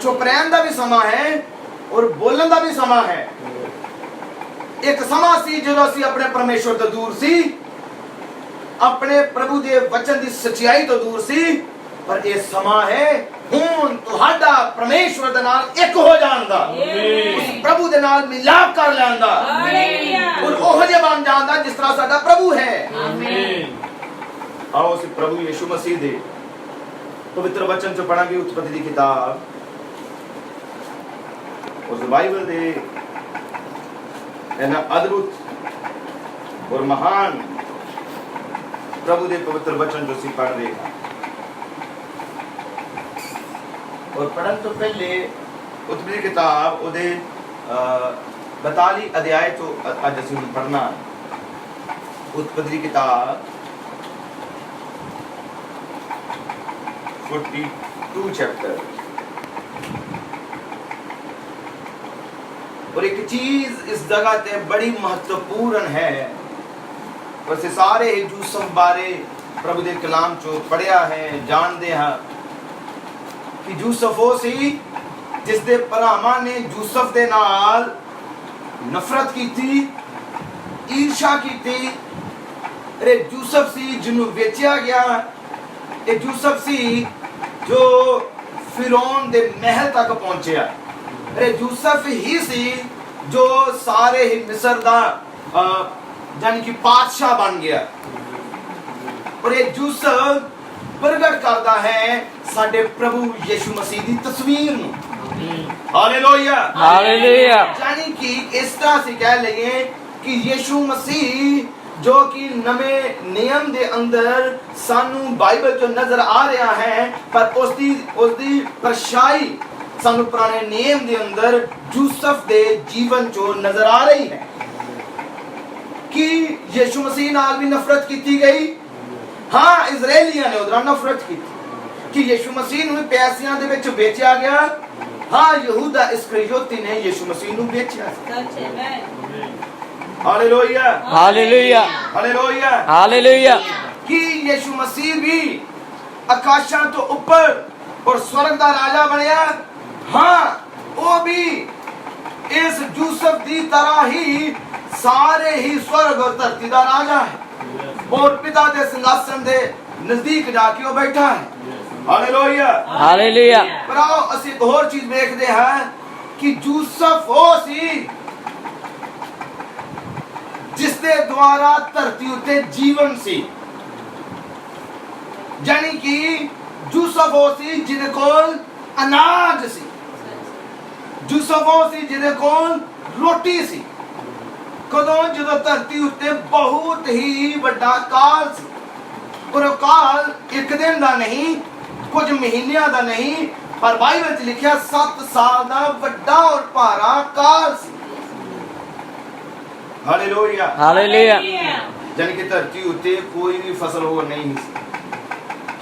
ਚੁੱਪ ਰਹਿਣ ਦਾ ਵੀ ਸਮਾਂ ਹੈ ਔਰ ਬੋਲਣ ਦਾ ਵੀ ਸਮਾਂ ਹੈ। ਇੱਕ ਸਮਾਂ ਸੀ ਜਦੋਂ ਅਸੀਂ ਆਪਣੇ ਪਰਮੇਸ਼ਵਰ ਤੋਂ ਦੂਰ ਸੀ, ਆਪਣੇ ਪ੍ਰਭੂ ਦੇ ਵਚਨ ਦੀ ਸੱਚਾਈ ਤੋਂ ਦੂਰ ਸੀ, ਪਰ ਇਹ ਸਮਾਂ ਹੈ ਹੁਣ ਤੁਹਾਡਾ ਪਰਮੇਸ਼ਵਰ ਦੇ ਨਾਲ ਇੱਕ ਹੋ ਜਾਣ ਦਾ, ਉਸ ਪ੍ਰਭੂ ਦੇ ਨਾਲ ਮਿਲਾਪ ਕਰ ਲੈਣ ਦਾ ਔਰ ਉਹ ਜਿਹਾ ਬਣ ਜਾਣ ਦਾ ਜਿਸ ਤਰ੍ਹਾਂ ਸਾਡਾ ਪ੍ਰਭੂ ਹੈ। ਆਮੇਨ। ਆਓ ਅਸੀਂ ਪ੍ਰਭੂ ਯਿਸੂ ਮਸੀਹ ਦੇ ਪਵਿੱਤਰ ਵਚਨ ਚੋਂ ਪੜਾਂਗੇ ਉਤਪਤੀ ਦੀ ਕਿਤਾਬ, ਉਸ ਬਾਈਬਲ ਦੇ ਇਹਨਾਂ ਅਦਭੁਤ ਔਰ ਮਹਾਨ ਪ੍ਰਭੂ ਦੇ ਪਵਿੱਤਰ ਵਚਨ ਜੋ ਅਸੀਂ ਪੜ੍ਹ ਰਹੇ ਹਾਂ। और पढ़न तो पहले उत्पत्ति की किताब ਉਹਦੇ 42 ਅਧਿਆਇ ਤੋਂ ਅੱਜ ਅਸੀਂ ਹੁਣ ਪੜ੍ਹਨਾ। उत्पत्ति की किताब 42 चैप्टर। और एक चीज इस जगह ते बड़ी महत्वपूर्ण है, वैसे सारे यूसुफ बारे प्रभु दे कलाम चो पढ़िया है, जानते हैं कि यूसुफ ਉਹ ਸੀ ਜਿਸ ਦੇ ਭਰਾਵਾਂ ਨੇ यूसुफ ਦੇ ਨਾਲ ਨਫ਼ਰਤ ਕੀਤੀ, ਈਰਸ਼ਾ ਕੀਤੀ। ਇਹ यूसुफ ਸੀ ਜਿਹਨੂੰ ਵੇਚਿਆ ਗਿਆ। ਇਹ यूसुफ ਸੀ ਜੋ ਫਿਰੌਨ ਦੇ ਮਹਿਲ ਤੱਕ ਪਹੁੰਚਿਆ। ਇਹ यूसुफ ਹੀ ਸੀ ਜੋ ਸਾਰੇ ਹੀ ਮਿਸਰ ਦਾ ਜਾਨੀ ਕਿ ਬਾਦਸ਼ਾਹ ਬਣ ਗਿਆ। और ਇਹ यूसुफ ਪ੍ਰਗਟ ਕਰਦਾ ਹੈ ਸਾਡੇ ਪ੍ਰਭੂ ਯਿਸੂ ਮਸੀਹ ਦੀ ਤਸਵੀਰ ਨੂੰ। Hallelujah, hallelujah. ਜਾਨੀ ਕਿ ਇਸ ਤਰ੍ਹਾਂ ਅਸੀਂ ਕਹਿ ਲਈਏ ਕਿ ਯਿਸੂ ਮਸੀਹ ਜੋ ਕਿ ਨਵੇਂ ਨਿਯਮ ਦੇ ਅੰਦਰ ਸਾਨੂੰ ਬਾਈਬਲ ਚੋਂ ਨਜ਼ਰ ਆ ਰਿਹਾ ਹੈ, ਪਰ ਉਸ ਦੀ ਪਰਛਾਈ ਸਾਨੂੰ ਪੁਰਾਣੇ ਨਿਯਮ ਦੇ ਅੰਦਰ यूसुफ ਦੇ ਜੀਵਨ ਚੋਂ ਨਜ਼ਰ ਆ ਰਹੀ ਹੈ ਕਿ ਯਿਸੂ ਮਸੀਹ ਨਾਲ ਵੀ ਨਫ਼ਰਤ ਕੀਤੀ ਗਈ। हाँ, इजरायलियां ने उधर नफरत की कि यीशु मसीह ਨੂੰ ਪੈਸਿਆਂ ਦੇ ਵਿੱਚ ਵੇਚਿਆ ਗਿਆ। हाँ, ਯਹੂਦਾ ਇਸਕਰਿयोती ने यीशु मसीह ਨੂੰ ਵੇਚਿਆ। Hallelujah, hallelujah, hallelujah, hallelujah. कि यीशु मसीह भी आकाशां ਤੋਂ ਉੱਪਰ और स्वर्ग ਦਾ ਰਾਜਾ ਬਣਿਆ। हाँ, ਉਹ ਵੀ ਇਸ यूसुफ ਦੀ ਤਰ੍ਹਾਂ ਹੀ ਸਾਰੇ ਹੀ स्वर्ग और धरती ਦਾ ਰਾਜਾ है और पिता के सिंहासन दे नजदीक जाके वो बैठा है। Hallelujah, hallelujah. पर आओ ਅਸੀਂ ਇੱਕ ਹੋਰ ਚੀਜ਼ ਵੇਖਦੇ ਹਾਂ ਕਿ यूसुफ ਉਹ ਸੀ ਜਿਸ ਦੇ ਦੁਆਰਾ ਧਰਤੀ ਉੱਤੇ ਜੀਵਨ ਸੀ। ਜਾਨੀ ਕਿ यूसुफ ਉਹ ਸੀ ਜਿਹਦੇ ਕੋਲ ਅਨਾਜ ਸੀ। यूसुफ ਉਹ ਸੀ ਜਿਹਦੇ ਕੋਲ ਰੋਟੀ ਸੀ। ਕਦੋਂ? ਜਦੋਂ ਧਰਤੀ ਉੱਤੇ ਬਹੁਤ ਹੀ ਵੱਡਾ ਕਾਲ ਸੀ। ਪਰ ਉਹ ਕਾਲ ਇੱਕ ਦਿਨ ਦਾ ਨਹੀਂ, ਕੁਝ ਮਹੀਨਿਆਂ ਦਾ ਨਹੀਂ, ਪਰ ਬਾਈਬਲ 'ਚ ਲਿਖਿਆ 7 ਸਾਲ ਦਾ ਵੱਡਾ ਔਰ ਭਾਰਾ ਕਾਲ ਸੀ। Hallelujah, hallelujah. ਜਾਨੀ ਕਿ ਧਰਤੀ ਉੱਤੇ ਕੋਈ ਵੀ ਫਸਲ ਹੋਰ ਨਹੀਂ ਸੀ।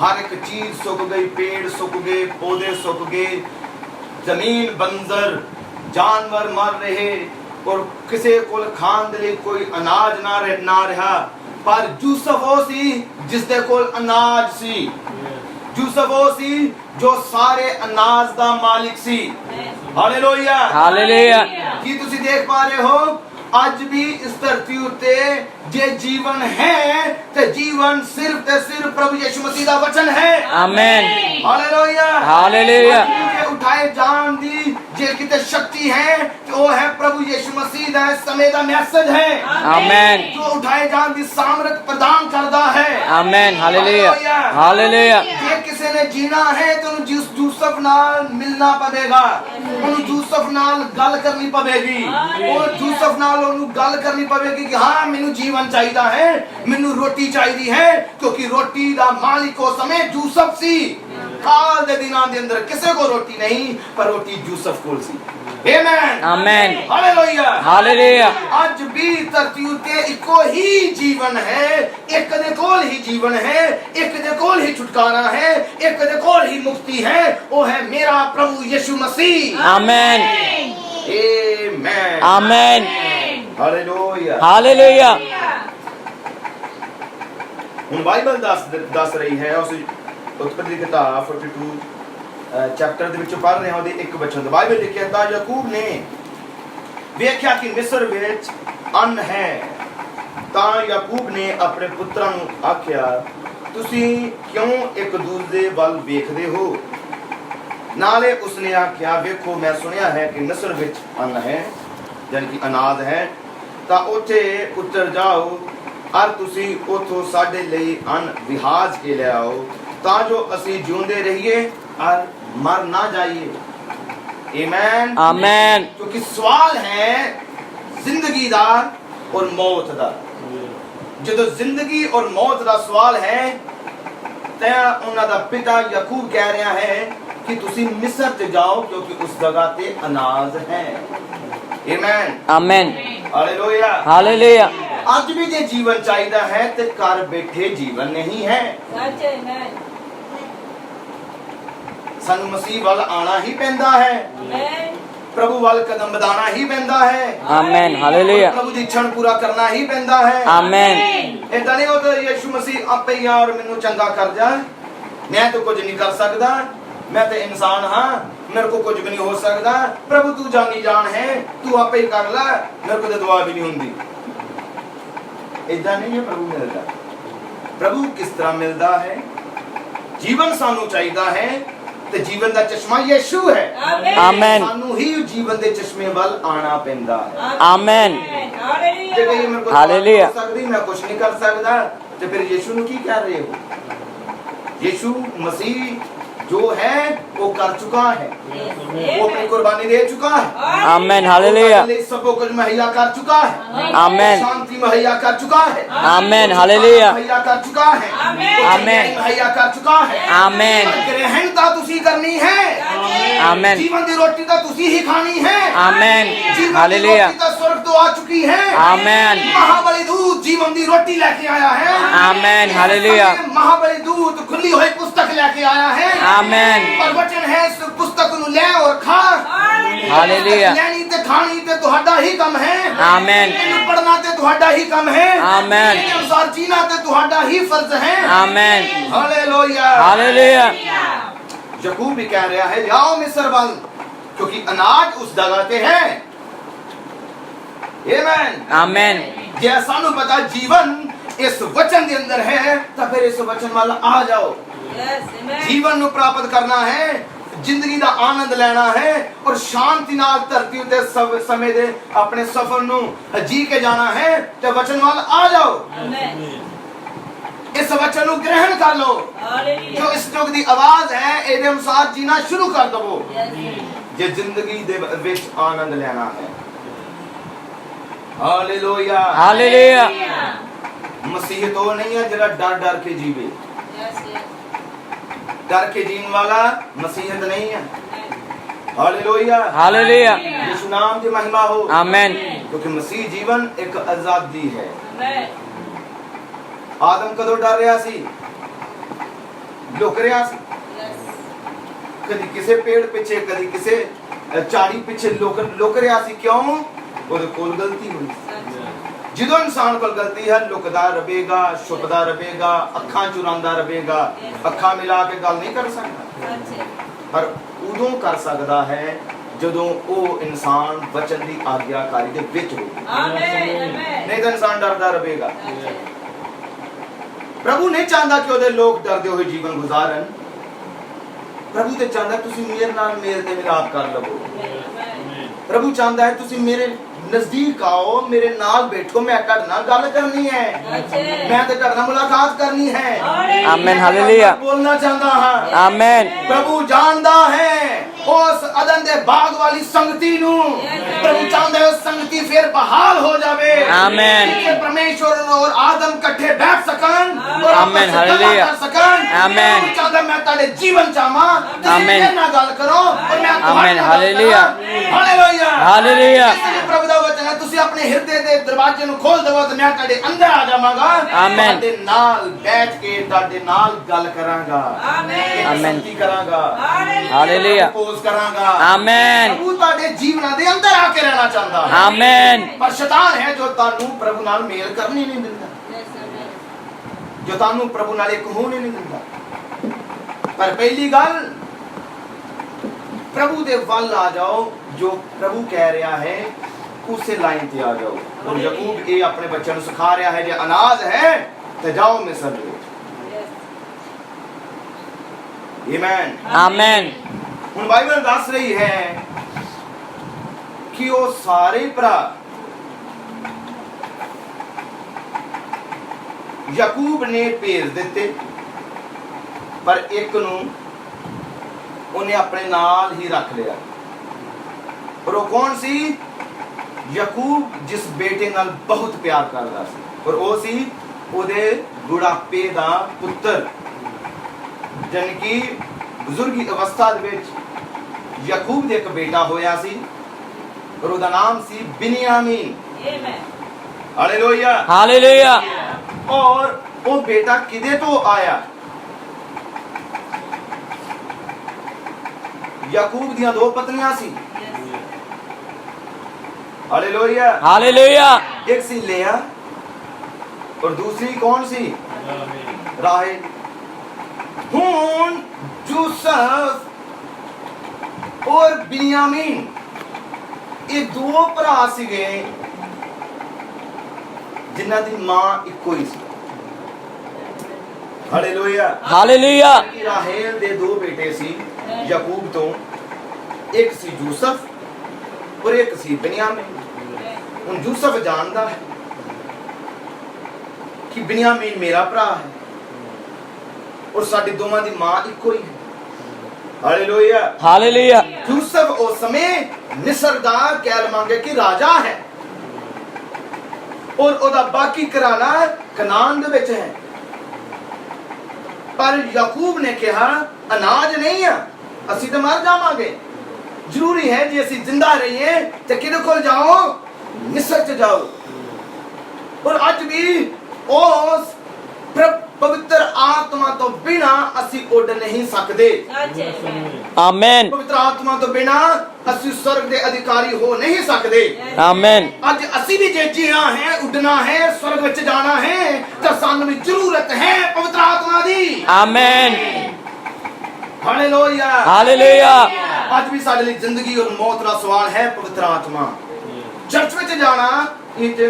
ਹਰ ਇੱਕ ਚੀਜ਼ ਸੁੱਕ ਗਈ, ਪੇੜ ਸੁੱਕ ਗਏ, ਪੌਦੇ ਸੁੱਕ ਗਏ, ਜ਼ਮੀਨ ਬੰਜ਼ਰ, ਜਾਨਵਰ ਮਰ ਰਹੇ ਔਰ ਕਿਸੇ ਕੋਲ ਖਾਣ ਦੇ ਲਈ ਕੋਈ ਅਨਾਜ ਨਾ ਰਿਹਾ। ਪਰ ਯੂਸਫ ਉਹ ਸੀ ਜਿਸ ਦੇ ਕੋਲ ਅਨਾਜ ਸੀ। ਯੂਸਫ ਉਹ ਸੀ ਜੋ ਸਾਰੇ ਅਨਾਜ ਦਾ ਮਾਲਿਕ ਸੀ। Hallelujah, hallelujah. ਕੀ ਤੁਸੀਂ ਦੇਖ ਪਾ ਰਹੇ ਹੋ ਅੱਜ ਵੀ ਇਸ ਧਰਤੀ ਉੱਤੇ ਜੇ ਜੀਵਨ ਹੈ ਤੇ ਜੀਵਨ ਸਿਰਫ ਤੇ ਸਿਰਫ ਪ੍ਰਭੂ ਯਿਸੂ ਮਸੀਹ ਦਾ ਵਚਨ ਹੈ। Amen, hallelujah, hallelujah. ਜੇ ਉਠਾਏ ਜਾਣ ਦੀ ਜੇ ਕਿਤੇ ਸ਼ਕਤੀ ਹੈ ਤੇ ਉਹ ਹੈ ਪ੍ਰਭੂ ਯਿਸੂ ਮਸੀਹ ਦਾ ਇਸ ਸਮੇਂ ਦਾ ਮੈਸੇਜ ਹੈ। ਆਮੇਨ, ਜੋ ਉਠਾਏ ਜਾਣ ਦੀ ਸਾਮਰਥ ਪ੍ਰਦਾਨ ਕਰਦਾ ਹੈ। Amen, hallelujah, hallelujah. ਜੇ ਕਿਸੇ ਨੇ ਜੀਣਾ ਹੈ ਤਾਂ ਉਹਨੂੰ ਯੂਸਫ ਨਾਲ ਮਿਲਣਾ ਪਵੇਗਾ, ਉਹਨੂੰ ਯੂਸਫ ਨਾਲ ਗੱਲ ਕਰਨੀ ਪਵੇਗੀ, ਉਹ ਯੂਸਫ ਨਾਲ ਉਹਨੂੰ ਗੱਲ ਕਰਨੀ ਪਵੇਗੀ ਕਿ ਹਾਂ ਮੈਨੂੰ ਜੀਵਨ ਚਾਹੀਦਾ ਹੈ, ਮੈਨੂੰ ਰੋਟੀ ਚਾਹੀਦੀ ਹੈ, ਕਿਉਂਕਿ ਰੋਟੀ ਦਾ ਮਾਲਿਕ ਉਸ ਸਮੇਂ ਯੂਸਫ ਸੀ। ਕਾਲ ਦੇ ਦਿਨਾਂ ਦੇ ਅੰਦਰ ਕਿਸੇ ਕੋ ਰੋਟੀ ਨਹੀਂ, ਪਰ ਰੋਟੀ ਯੂਸਫ ਕੋਲ ਸੀ। Amen, amen, hallelujah, hallelujah. ਅੱਜ ਵੀ ਧਰਤੀ ਉੱਤੇ ਇੱਕੋ ਹੀ ਜੀਵਨ ਹੈ, ਇੱਕ ਦੇ ਕੋਲ ਹੀ ਜੀਵਨ ਹੈ, ਇੱਕ ਦੇ ਕੋਲ ਹੀ ਛੁਟਕਾਰਾ ਹੈ, ਇੱਕ ਦੇ ਕੋਲ ਹੀ ਮੁਕਤੀ ਹੈ, ਉਹ ਹੈ ਮੇਰਾ ਪ੍ਰਭੂ Yisu Masih. Amen, amen, amen, hallelujah. Hallelujah. ਹੁਣ ਬਾਈਬਲ ਦੱਸ ਰਹੀ ਹੈ ਉਸ ਉਤਪਤੀ ਦੀ ਕਿਤਾਬ 42 ਚੈਪਟਰ ਦੇ ਵਿੱਚ ਪੜ੍ਹ ਰਹੇ ਹਾਂ ਉਹਦੇ ਇੱਕ ਵਚਨ ਤੋਂ। ਬਾਈਬਲ ਲਿਖਿਆ ਤਾਂ ਯਾਕੂਬ ਨੇ ਵੇਖਿਆ ਕਿ ਮਿਸਰ ਵਿੱਚ ਅੰਨ ਹੈ, ਤਾਂ ਯਾਕੂਬ ਨੇ ਆਪਣੇ ਪੁੱਤਰਾਂ ਨੂੰ ਆਖਿਆ ਤੁਸੀਂ ਕਿਉਂ ਇੱਕ ਦੂਜੇ ਵੱਲ ਵੇਖਦੇ ਹੋ? ਨਾਲੇ ਉਸਨੇ ਆਖਿਆ ਵੇਖੋ ਮੈਂ ਸੁਣਿਆ ਹੈ ਕਿ ਮਿਸਰ ਵਿੱਚ ਅੰਨ ਹੈ, ਯਾਨੀ ਕਿ ਅਨਾਜ ਹੈ, ਤਾਂ ਉੱਥੇ ਉਤਰ ਜਾਓ ਔਰ ਤੁਸੀਂ ਉਥੋਂ ਸਾਡੇ ਲਈ ਅੰਨ ਵਿਹਾਜ ਕੇ ਲਿਆਓ, ਤਾਂ ਜੋ ਅਸੀਂ ਜਿਉਂਦੇ ਰਹੀਏ ਔਰ ਮਰ ਨਾ ਜਾਈਏ। Amen, amen. ਕਿਉਂਕਿ ਸਵਾਲ ਹੈ ਜ਼ਿੰਦਗੀ ਦਾ ਔਰ ਮੌਤ ਦਾ। ਜਦੋਂ ਜ਼ਿੰਦਗੀ ਔਰ ਮੌਤ ਦਾ ਸਵਾਲ ਹੈ ਤਾਂ ਉਹਨਾਂ ਦਾ ਪਿਤਾ ਯਾਕੂਬ ਕਹਿ ਰਿਹਾ ਹੈ ਕਿ ਤੁਸੀਂ ਮਿਸਰ ਤੇ ਜਾਓ ਕਿਉਂਕਿ ਉਸ ਜਗ੍ਹਾ ਤੇ ਅਨਾਜ ਹੈ। Amen, amen, hallelujah, hallelujah. ਅੱਜ ਵੀ ਜੇ ਜੀਵਨ ਚਾਹੀਦਾ ਹੈ ਤੇ ਘਰ ਬੈਠੇ ਜੀਵਨ ਨਹੀਂ ਹੈ। ਸਾਨੂੰ ਮਸੀਹ ਵੱਲ ਆਣਾ ਹੀ ਪੈਂਦਾ ਹੈ, ਪ੍ਰਭੂ ਵੱਲ ਕਦਮ ਵਧਾਣਾ ਹੀ ਪੈਂਦਾ ਹੈ। Amen, hallelujah. ਪ੍ਰਭੂ ਦੀ ਇੱਛਾ ਪੂਰਾ ਕਰਨਾ ਹੀ ਪੈਂਦਾ ਹੈ। ਆਮੇਨ। ਇਦਾਂ ਨਹੀਂ ਉਹ ਤਾਂ ਯਿਸੂ ਮਸੀਹ ਆਪੇ ਹੀ ਔਰ ਮੈਨੂੰ ਚੰਗਾ ਕਰ ਜਾ, ਮੈਂ ਤਾਂ ਕੁਝ ਨਹੀਂ ਕਰ ਸਕਦਾ, ਮੈਂ ਤਾਂ ਇਨਸਾਨ ਹਾਂ, ਮੇਰੇ ਕੋ ਕੁਝ ਵੀ ਨਹੀਂ ਹੋ ਸਕਦਾ, ਪ੍ਰਭੂ ਤੂੰ ਜਾਨੀ ਜਾਨ ਹੈ, ਤੂੰ ਆਪੇ ਹੀ ਕਰ ਲੈ, ਮੇਰੇ ਕੋ ਤਾਂ ਦੁਆ ਵੀ ਨਹੀਂ ਹੁੰਦੀ। ਇਦਾਂ ਨਹੀਂ ਹੈ ਪ੍ਰਭੂ ਮਿਲਦਾ। ਪ੍ਰਭੂ ਕਿਸ ਤਰ੍ਹਾਂ ਮਿਲਦਾ ਹੈ? ਜੀਵਨ ਸਾਨੂੰ ਚਾਹੀਦਾ ਹੈ ਤੇ ਜੀਵਨ ਦਾ ਚਸ਼ਮਾ ਯਿਸੂ ਹੈ। ਆਮੇਨ, ਸਾਨੂੰ ਹੀ ਜੀਵਨ ਦੇ ਚਸ਼ਮੇ ਵੱਲ ਆਣਾ ਪੈਂਦਾ ਹੈ। ਆਮੇਨ, ਜੇ ਕਹੀ ਮੇਰੇ ਕੋਲ ਹਾਲੇਲੂਇਆ। ਹੋ ਸਕਦੀ ਮੈਂ ਕੁਝ ਨਹੀਂ ਕਰ ਸਕਦਾ ਤੇ ਫਿਰ ਯਿਸੂ ਨੂੰ ਕੀ ਕਹਿ ਰਹੇ ਹੋ? ਯਿਸੂ ਮਸੀਹ जो है वो कर चुका है, वो अपनी कुर्बानी दे चुका है। आमेन, हालेलुया। सब कुछ मुहैया कर चुका है। आमेन, शांति मुहैया कर चुका है। आमेन, हालेलुया। मुहैया कर चुका है। आमेन, मुहैया कर चुका है। आमेन, ग्रहणता तुसी करनी है। आमेन, जीवन दी रोटी तो तुसी ही खानी है। आमेन, जीवन दी हालेलुया। रोटी तो स्वर्ग तो आ चुकी है। आमेन, महाबली दूत जीवन दी रोटी लेके आया है। आमेन, हालेलुया। महाबली दूत खुली हुई पुस्तक लेके आया है। आमेन, पर वचन है इस पुस्तक ਨੂੰ ਲੈ ਔਰ ਖਾ। हालेलुया। ਲੈਣੀ ਤੇ ਖਾਣੀ ਤੇ ਤੁਹਾਡਾ ਹੀ ਕੰਮ ਹੈ। आमेन, ਇਹਨੂੰ ਪੜਨਾ ਤੇ ਤੁਹਾਡਾ ਹੀ ਕੰਮ ਹੈ। आमेन, ਇਹਦੇ ਅਨੁਸਾਰ ਜੀਣਾ ਤੇ ਤੁਹਾਡਾ ਹੀ ਫਰਜ਼ ਹੈ। आमेन, ਹਾਲੇਲੂਇਆ, हालेलुया। ਯਾਕੂਬ ਵੀ ਕਹਿ ਰਿਹਾ ਹੈ ਜਾਓ ਮਿਸਰ ਵੱਲ ਕਿਉਂਕਿ ਅਨਾਜ ਉਸ ਜਗ੍ਹਾ ਤੇ ਹੈ। ਆਮੇਨ, आमेन, ਜੇ ਸਾਨੂੰ ਪਤਾ ਜੀਵਨ ਇਸ ਵਚਨ ਦੇ ਅੰਦਰ ਹੈ ਤਾਂ ਫਿਰ ਇਸ ਵਚਨ ਵੱਲ ਆ ਜਾਓ। ਜੀਵਨ ਨੂੰ ਪ੍ਰਾਪਤ ਕਰਨਾ ਹੈ, ਜ਼ਿੰਦਗੀ ਦਾ ਆਨੰਦ ਲੈਣਾ ਹੈ ਔਰ ਸ਼ਾਂਤੀ ਨਾਲ ਧਰਤੀ ਉੱਤੇ ਸਮੇਂ ਦੇ ਆਪਣੇ ਸਫ਼ਰ ਨੂੰ ਜੀ ਕੇ ਜਾਣਾ ਹੈ ਤੇ ਵਚਨ ਵੱਲ ਆ ਜਾਓ। ਇਸ ਵਚਨ ਨੂੰ ਗ੍ਰਹਿਣ ਕਰ ਲਓ। ਜੋ ਇਸ ਯੁੱਗ ਦੀ ਆਵਾਜ਼ ਹੈ ਇਹਦੇ ਅਨੁਸਾਰ ਜੀਣਾ ਸ਼ੁਰੂ ਕਰ ਦਵੋ ਜੇ ਜ਼ਿੰਦਗੀ ਦੇ ਵਿੱਚ ਆਨੰਦ ਲੈਣਾ ਹੈ। Hallelujah, hallelujah. ਮਸੀਹ ਤੋਂ ਨਹੀਂ ਹੈ ਜਿਹੜਾ ਡਰ ਡਰ ਕੇ ਜੀਵੇ। डर के जीने वाला मसीहत नहीं है। Hallelujah, hallelujah. यीशु नाम की महिमा हो। आमेन, क्योंकि मसीह जीवन एक आजादी है। ਆਦਮ ਕਦੋਂ ਡਰ ਰਿਹਾ ਸੀ? ਲੁਕ ਰਿਹਾ ਸੀ। ਕਦੀ ਕਿਸੇ ਪੇੜ ਪਿੱਛੇ, ਕਦੀ ਕਿਸੇ ਝਾੜੀ ਪਿੱਛੇ ਲੁਕ ਰਿਹਾ ਸੀ। ਕਿਉਂ? ਉਹਦੇ ਕੋਲ ਗਲਤੀ ਹੋਈ। ਜਦੋਂ ਇਨਸਾਨ ਕੋਲ ਗਲਤੀ ਹੈ, ਲੁਕਦਾ ਰਹੇਗਾ, ਛੁਪਦਾ ਰਹੇਗਾ, ਅੱਖਾਂ ਚੁਰਾਉਂਦਾ ਰਹੇਗਾ, ਅੱਖਾਂ ਮਿਲਾ ਕੇ ਗੱਲ ਨਹੀਂ ਕਰ ਸਕਦਾ। ਪਰ ਉਦੋਂ ਕਰ ਸਕਦਾ ਹੈ ਜਦੋਂ ਉਹ ਇਨਸਾਨ ਵਚਨ ਦੀ ਆਗਿਆਕਾਰੀ ਦੇ ਵਿੱਚ ਹੋਵੇ। ਨਹੀਂ ਤਾਂ ਇਨਸਾਨ ਡਰਦਾ ਰਹੇਗਾ। ਪ੍ਰਭੂ ਨਹੀਂ ਚਾਹੁੰਦਾ ਕਿ ਉਹਦੇ ਲੋਕ ਡਰਦੇ ਹੋਏ ਜੀਵਨ ਗੁਜ਼ਾਰਨ। ਪ੍ਰਭੂ ਤੇ ਚਾਹੁੰਦਾ ਤੁਸੀਂ ਮੇਰੇ ਨਾਲ ਮੇਲ ਤੇ ਮਿਲਾਪ ਕਰ ਲਵੋ। ਪ੍ਰਭੂ ਚਾਹੁੰਦਾ ਹੈ ਤੁਸੀਂ ਮੇਰੇ ਨਜ਼ਦੀਕ ਆਓ, ਮੇਰੇ ਨਾਲ ਬੈਠੋ, ਮੈਂ ਤੁਹਾਡੇ ਨਾਲ ਗੱਲ ਕਰਨੀ ਹੈ, ਮੈਂ ਤੇ ਤੁਹਾਡੇ ਨਾਲ ਮੁਲਾਕਾਤ ਕਰਨੀ ਹੈ। ਆਮੀਨ, ਹਾਲੇਲੂਇਆ। ਬੋਲਣਾ ਚਾਹੁੰਦਾ ਹਾਂ। ਆਮੀਨ। ਪ੍ਰਭੂ ਜਾਣਦਾ ਹੈ ਉਸ ਅਦਨ ਦੇ ਬਾਗ ਵਾਲੀ ਸੰਗਤੀ ਨੂੰ। ਪ੍ਰਭੂ ਚਾਹੁੰਦਾ ਹੈ ਉਹ ਸੰਗਤੀ ਫਿਰ ਬਹਾਲ ਹੋ ਜਾਵੇ। ਆਮੀਨ। ਕਿ ਪਰਮੇਸ਼ਵਰ और आदम इकट्ठे बैठ सकन और आमीन, हालेलुया। आमीन। प्रभु चाहता मैं तारे जीवन चाहवा, आमीन। मेरे नाल गल करो और मैं आमीन, हालेलुया। हालेलुया। हालेलुया। प्रभु दा वचन है, तुसी अपने हृदय दे दरवाजे नु खोल दवो तो मैं तारे अंदर आ जावांगा। आमीन। तारे नाल बैठ के तारे नाल गल करांगा। आमीन। संगति करांगा। हालेलुया। पोज करांगा। आमीन। प्रभु तारे जीवन दे अंदर आके रहना चाहता है। आमीन। पर शैतान है जो तानू प्रभु नाल मेल करनी नहीं दिंदा, जो तानू प्रभु नाल एक होने नहीं दिंदा। पर पहली गल, प्रभु दे वल आ जाओ। जो प्रभु कह रहा है उसे लाइन ते आ जाओ। और याकूब ये अपने बच्चों को सिखा रहा है, जो अनाज है तो जाओ मिस्र ले। आमीन। आमीन। हुण बाइबल दस रही है कि वो सारे भरा याकूब ने भेज दिते, पर एक नूं उन्हें अपने नाल ही रख लिया। और वो कौन सी? याकूब जिस बेटे नाल बहुत प्यार करदा सी, और वो सी ओदे बुढ़ापे दा पुत्र, जन की बुजुर्गी अवस्था दे विच याकूब दे एक बेटा होया सी और ओदा नाम सी बिन्यामीन। हालेलुया। हालेलुया। और वो बेटा किदे तो आया? याकूब दियां दो पत्नियां सी। हालेलुया। हालेलुया। एक सी लेया और दूसरी कौन सी? राहेल। हुन यूसुफ और बिन्यामीन ये दो भरा सीगे जिन्हां दी मां इक्को ही सी। हालेलुया। हालेलुया। राहेल दे दो बेटे सी याकूब तो, एक सी यूसुफ और एक सी बिन्यामीन। हुन यूसुफ जानदा है कि बिन्यामीन मेरा भरा है और साडी दोवां दी मां इक्को ही है। हालेलुया। हालेलुया। यूसुफ उस समय मिस्र दा कह लवांगे कि राजा है और ओदा बाकी घराना कनान दे विच है। पर याकूब ने कहा अनाज नहीं है, असी तो मर जावांगे, जरूरी है जे असी जिंदा रहिए ते किदे कोल जाओ? मिस्र च जाओ। और अज भी उस पवित्र आत्मा तो बिना असी उड़ नहीं सकते। आमीन। पवित्र आत्मा तो बिना असी स्वर्ग दे अधिकारी हो नहीं सकते। आमीन। अज असी भी जे जीना है, उड़ना है, स्वर्ग विच जाना है, तो सानू भी जरूरत है पवित्र आत्मा दी। आमीन। हालेलुया। हालेलुया। आज भी साडे लिए जिंदगी और मौत का सवाल है पवित्र आत्मा। चर्च विच जाना ये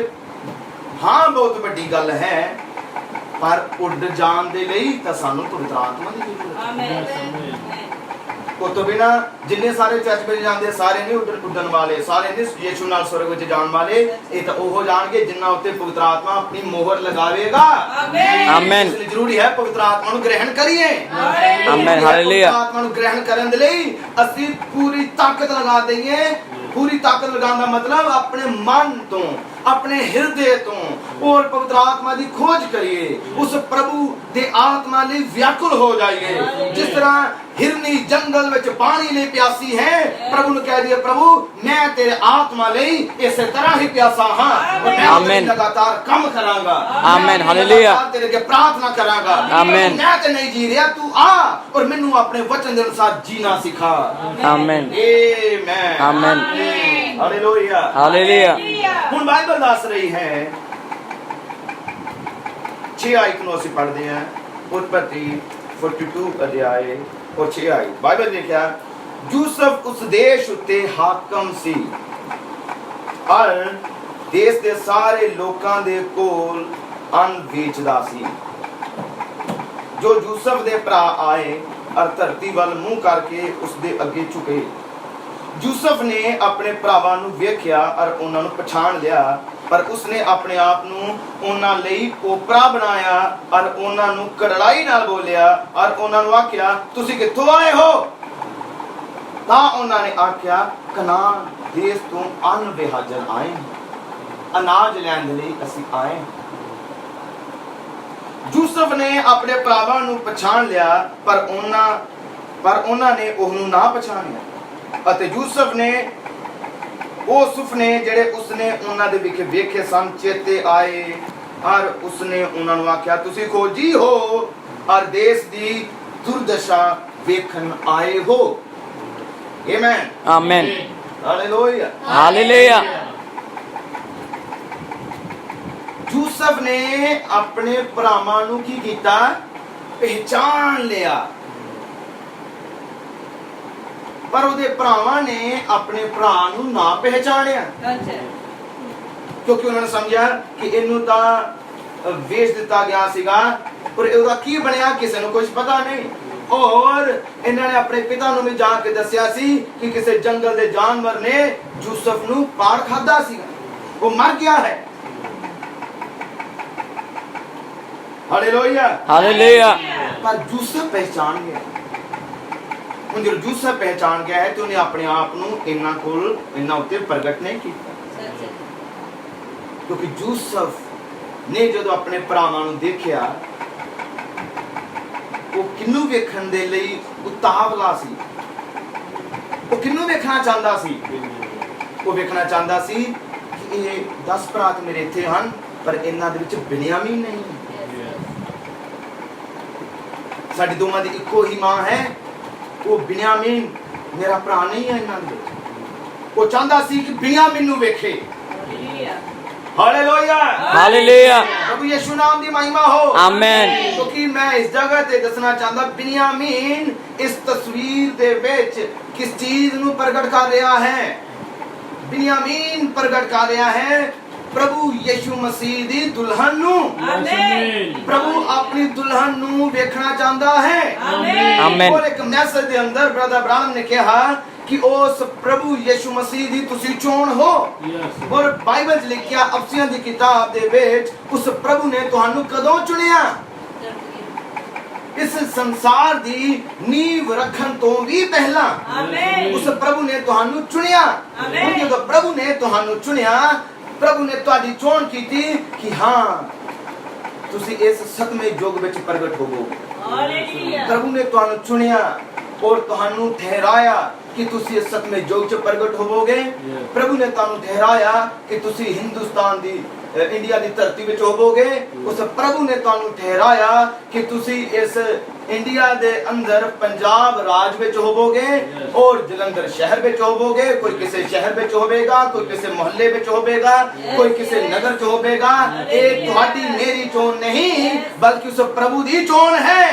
हाँ बहुत बड़ी गल है, पर उड़ जान दे लई तां सानू पवित्र आत्मा दी जरूरत है। उस तो बिना जिन्ने सारे चर्च में जाते सारे नहीं उड़न वाले, सारे नहीं यीशु नाल स्वर्ग विच जाण वाले। ये तो ओहो जाणगे जिन्ना उत्ते पवित्र आत्मा अपनी मोहर लगावेगा। आमीन। इसलिए जरूरी है पवित्र आत्मा नु ग्रहण करिए। आमीन। हालेलुया। पवित्र आत्मा नु ग्रहण करन दे लई असीं पूरी ताकत लगा दईए। पूरी ताकत लगाने का मतलब अपने मन तो, ਆਪਣੇ ਹਿਰਦੇ ਤੋਂ ਔਰ ਪਵਿੱਤਰ ਆਤਮਾ ਦੀ ਖੋਜ ਕਰੀਏ, ਉਸ ਪ੍ਰਭੂ ਦੇ ਆਤਮਾ ਲਈ ਵਿਆਕੁਲ ਹੋ ਜਾਈਏ। ਜਿਸ ਤਰ੍ਹਾਂ हिरनी जंगल विच पानी ले प्यासी है, प्रभु ने कह दिया प्रभु मैं तेरे आत्मा ਲਈ ਇਸੇ ਤਰ੍ਹਾਂ ਹੀ ਪਿਆਸਾ ਹਾਂ और मैं आमीन लगातार काम करांगा, आमीन हालेलुया तेरे के प्रार्थना करांगा, आमीन मैं ते नहीं जी रहा तू आ और ਮੈਨੂੰ ਆਪਣੇ वचन ਦੇ ਅਨੁਸਾਰ जीना सिखा। आमीन आमीन आमीन हालेलुया हालेलुया। ਹੁਣ ਬਾਈਬਲ ਦੱਸ ਰਹੀ ਹੈ 6 ਆਇਤ ਨੂੰ ਅਸੀਂ ਪੜ੍ਹਦੇ ਹਾਂ, उत्पत्ति 42 ਅਧਿਆਏ और 6 ਆਇਤ। ਬਾਈਬਲ ਨੇ ਕਿਹਾ ਯੂਸਫ ਉਸ ਦੇਸ਼ ਉੱਤੇ ਹਾਕਮ ਸੀ ਔਰ ਦੇਸ਼ ਦੇ ਸਾਰੇ ਲੋਕਾਂ ਦੇ ਕੋਲ ਅੰਨ ਵੇਚਦਾ ਸੀ। ਜੋ ਯੂਸਫ ਦੇ ਭਰਾ ਆਏ ਔਰ ਧਰਤੀ ਵੱਲ ਮੂੰਹ ਕਰਕੇ ਉਸ ਦੇ ਅੱਗੇ ਝੁਕੇ। ਯੂਸਫ ਨੇ ਆਪਣੇ ਭਰਾਵਾਂ ਨੂੰ ਵੇਖਿਆ ਔਰ ਉਹਨਾਂ ਨੂੰ ਪਛਾਣ ਲਿਆ, ਪਰ ਉਸਨੇ ਆਪਣੇ ਆਪ ਨੂੰ ਉਹਨਾਂ ਲਈ ਓਪਰਾ ਬਣਾਇਆ ਔਰ ਉਹਨਾਂ ਨੂੰ ਕੜਾਈ ਨਾਲ ਬੋਲਿਆ ਔਰ ਉਹਨਾਂ ਨੂੰ ਆਖਿਆ ਤੁਸੀਂ ਕਿੱਥੋਂ ਆਏ ਹੋ? ਤਾਂ ਉਹਨਾਂ ਨੇ ਆਖਿਆ ਕਨਾਨ ਦੇਸ਼ ਤੋਂ ਅੰਨ ਵਿਹਾਜਨ ਆਏ ਹਾਂ, ਅਨਾਜ ਲੈਣ ਦੇ ਲਈ ਅਸੀਂ ਆਏ ਹਾਂ। ਯੂਸਫ ਨੇ ਆਪਣੇ ਭਰਾਵਾਂ ਨੂੰ ਪਛਾਣ ਲਿਆ, ਪਰ ਉਹਨਾਂ ਨੇ ਉਹਨੂੰ ਨਾ ਪਛਾਣਿਆ ਅਤੇ ਯੂਸਫ ਨੇ ਉਹ ਸੁਪਨੇ ਜਿਹੜੇ ਉਸਨੇ ਉਹਨਾਂ ਦੇ ਵਿਖੇ ਵੇਖੇ ਸਨ ਚੇਤੇ ਆਏ ਔਰ ਉਸਨੇ ਉਹਨਾਂ ਨੂੰ ਆਖਿਆ ਤੁਸੀਂ ਖੋਜੀ ਹੋ ਔਰ ਦੇਸ਼ ਦੀ ਦੁਰਦਸ਼ਾ ਵੇਖਣ ਆਏ ਹੋ। ਆਮੀਨ आमीन ਹਾਲੇਲੂਇਆ हालेलुया। ਯੂਸਫ ਨੇ ਆਪਣੇ ਭਰਾਵਾਂ ਨੂੰ ਕੀ ਕੀਤਾ? ਪਹਿਚਾਨ ਲਿਆ, ਪਰ ਉਹਦੇ ਭਰਾਵਾਂ ਨੇ ਆਪਣੇ ਭਰਾ ਨੂੰ ਨਾ ਪਹਿਚਾਣਿਆ ਕਿਉਂਕਿ ਉਹਨਾਂ ਨੇ ਸਮਝਿਆ ਕਿ ਇਹਨੂੰ ਤਾਂ ਵੇਚ ਦਿੱਤਾ ਗਿਆ ਸੀਗਾ, ਪਰ ਉਹਦਾ ਕੀ ਬਣਿਆ ਕਿਸੇ ਨੂੰ ਕੁਝ ਪਤਾ ਨਹੀਂ। ਔਰ ਇਹਨਾਂ ਨੇ ਆਪਣੇ ਪਿਤਾ ਨੂੰ ਵੀ ਜਾ ਕੇ ਦੱਸਿਆ ਸੀ ਕਿ ਕਿਸੇ ਜੰਗਲ ਦੇ ਜਾਨਵਰ ਨੇ ਯੂਸਫ ਨੂੰ ਪਾੜ ਖਾਦਾ ਸੀਗਾ, ਉਹ ਮਰ ਗਿਆ ਹੈ। Hallelujah hallelujah. ਪਰ ਯੂਸਫ ਪਹਿਚਾਨ ਗਿਆ। ਹੁਣ ਜਦੋਂ ਯੂਸਫ ਪਹਿਚਾਨ ਗਿਆ ਹੈ ਤੇ ਉਹਨੇ ਆਪਣੇ ਆਪ ਨੂੰ ਇਹਨਾਂ ਉੱਤੇ ਪ੍ਰਗਟ ਨਹੀਂ ਕੀਤਾ, ਕਿਉਂਕਿ ਯੂਸਫ ਨੇ ਜਦੋਂ ਆਪਣੇ ਭਰਾਵਾਂ ਨੂੰ ਦੇਖਿਆ ਉਹ ਕਿਹਨੂੰ ਵੇਖਣ ਦੇ ਲਈ ਉਤਾਵਲਾ ਸੀ। ਉਹ ਕਿਹਨੂੰ ਵੇਖਣਾ ਚਾਹੁੰਦਾ ਸੀ? ਉਹ ਵੇਖਣਾ ਚਾਹੁੰਦਾ ਸੀ ਕਿ ਇਹ 10 ਭਰਾ ਮੇਰੇ ਇੱਥੇ ਹਨ, ਪਰ ਇਹਨਾਂ ਦੇ ਵਿੱਚ ਬਿਨਯਾਮੀਨ ਨਹੀਂ। ਸਾਡੀ ਦੋਵਾਂ ਦੀ ਇੱਕੋ ਹੀ ਮਾਂ ਹੈ, ਉਹ ਬਿਨਯਾਮੀਨ ਮੇਰਾ ਭਰਾ ਨਹੀਂ ਹੈ ਇਹਨਾਂ ਦੇ ਵਿੱਚ। ਉਹ ਚਾਹੁੰਦਾ ਸੀ ਕਿ ਬਿਨਯਾਮੀਨ ਨੂੰ ਵੇਖੇ। Hallelujah hallelujah. ਪ੍ਰਭੂ ਯਿਸੂ ਨਾਮ ਦੀ ਮਹਿਮਾ ਹੋ। आमीन ਕਿਉਂਕਿ ਮੈਂ ਇਸ ਜਗ੍ਹਾ ਤੇ ਦੱਸਣਾ ਚਾਹੁੰਦਾ ਬਿਨਯਾਮੀਨ ਇਸ ਤਸਵੀਰ ਦੇ ਵਿੱਚ ਕਿਸ ਚੀਜ਼ ਨੂੰ ਪ੍ਰਗਟ ਕਰ ਰਿਹਾ ਹੈ? ਬਿਨਯਾਮੀਨ ਪ੍ਰਗਟ ਕਰ ਰਿਹਾ ਹੈ ਪ੍ਰਭੂ ਯਿਸੂ ਮਸੀਹ ਦੀ ਦੁਲਹਨ ਨੂੰ। आमीन ਪ੍ਰਭੂ ਆਪਣੀ ਦੁਲਹਨ ਨੂੰ ਵੇਖਣਾ ਚਾਹੁੰਦਾ ਹੈ। आमीन ਔਰ ਇੱਕ ਮੈਸੇਜ ਦੇ ਅੰਦਰ ਬ੍ਰਦਰ ਅਬਰਾਹਮ ਨੇ ਕਿਹਾ ਕਿ ਉਸ ਪ੍ਰਭੂ ਯਿਸੂ ਮਸੀਹ ਦੀ ਤੁਸੀਂ ਚੋਣ ਹੋ। यस ਔਰ ਬਾਈਬਲ 'ਚ ਲਿਖਿਆ ਅਫਸੀਆਂ ਦੀ ਕਿਤਾਬ ਦੇ ਵਿੱਚ ਉਸ ਪ੍ਰਭੂ ਨੇ ਤੁਹਾਨੂੰ ਕਦੋਂ ਚੁਣਿਆ? ਇਸ ਸੰਸਾਰ ਦੀ ਨੀਂਵ ਰੱਖਣ ਤੋਂ ਵੀ ਪਹਿਲਾਂ ਉਸ ਪ੍ਰਭੂ ਨੇ ਤੁਹਾਨੂੰ ਚੁਣਿਆ। ਹੁਣ ਜਦੋਂ ਪ੍ਰਭੂ ਨੇ ਤੁਹਾਨੂੰ ਚੁਣਿਆ, ਪ੍ਰਭੂ ਨੇ ਤੁਹਾਡੀ ਚੋਣ ਕੀਤੀ ਕਿ ਹਾਂ ਤੁਸੀਂ ਇਸ ਸਤਵੇਂ ਯੁੱਗ ਵਿੱਚ ਪ੍ਰਗਟ ਹੋਵੋਗੇ। ਪ੍ਰਭੂ ਨੇ ਤੁਹਾਨੂੰ ਚੁਣਿਆ ਔਰ ਤੁਹਾਨੂੰ ਠਹਿਰਾਇਆ ਕਿ ਤੁਸੀਂ ਇਸ ਸਤਵੇਂ ਯੁੱਗ 'ਚ ਪ੍ਰਗਟ ਹੋਵੋਗੇ। ਪ੍ਰਭੂ ਨੇ ਤੁਹਾਨੂੰ ਠਹਿਰਾਇਆ ਕਿ ਤੁਸੀਂ ਹਿੰਦੁਸਤਾਨ ਦੀ ਇੰਡੀਆ ਦੀ ਧਰਤੀ ਵਿੱਚ ਹੋਵੋਗੇ। ਉਸ ਪ੍ਰਭੂ ਨੇ ਤੁਹਾਨੂੰ ਠਹਿਰਾਇਆ ਕਿ ਤੁਸੀਂ ਇਸ ਇੰਡੀਆ ਦੇ ਅੰਦਰ ਪੰਜਾਬ ਰਾਜ ਵਿੱਚ ਹੋਵੋਗੇ ਔਰ ਜਲੰਧਰ ਸ਼ਹਿਰ ਵਿੱਚ ਹੋਵੋਗੇ। ਕੋਈ ਕਿਸੇ ਸ਼ਹਿਰ ਵਿੱਚ ਹੋਵੇਗਾ, ਕੋਈ ਕਿਸੇ ਮੁਹੱਲੇ ਵਿੱਚ ਹੋਵੇਗਾ, ਕੋਈ ਕਿਸੇ ਨਗਰ 'ਚ ਹੋਵੇਗਾ। ਇਹ ਤੁਹਾਡੀ ਮੇਰੀ ਚੋਣ ਨਹੀਂ, ਬਲਕਿ ਉਸ ਪ੍ਰਭੂ ਦੀ ਚੋਣ ਹੈ।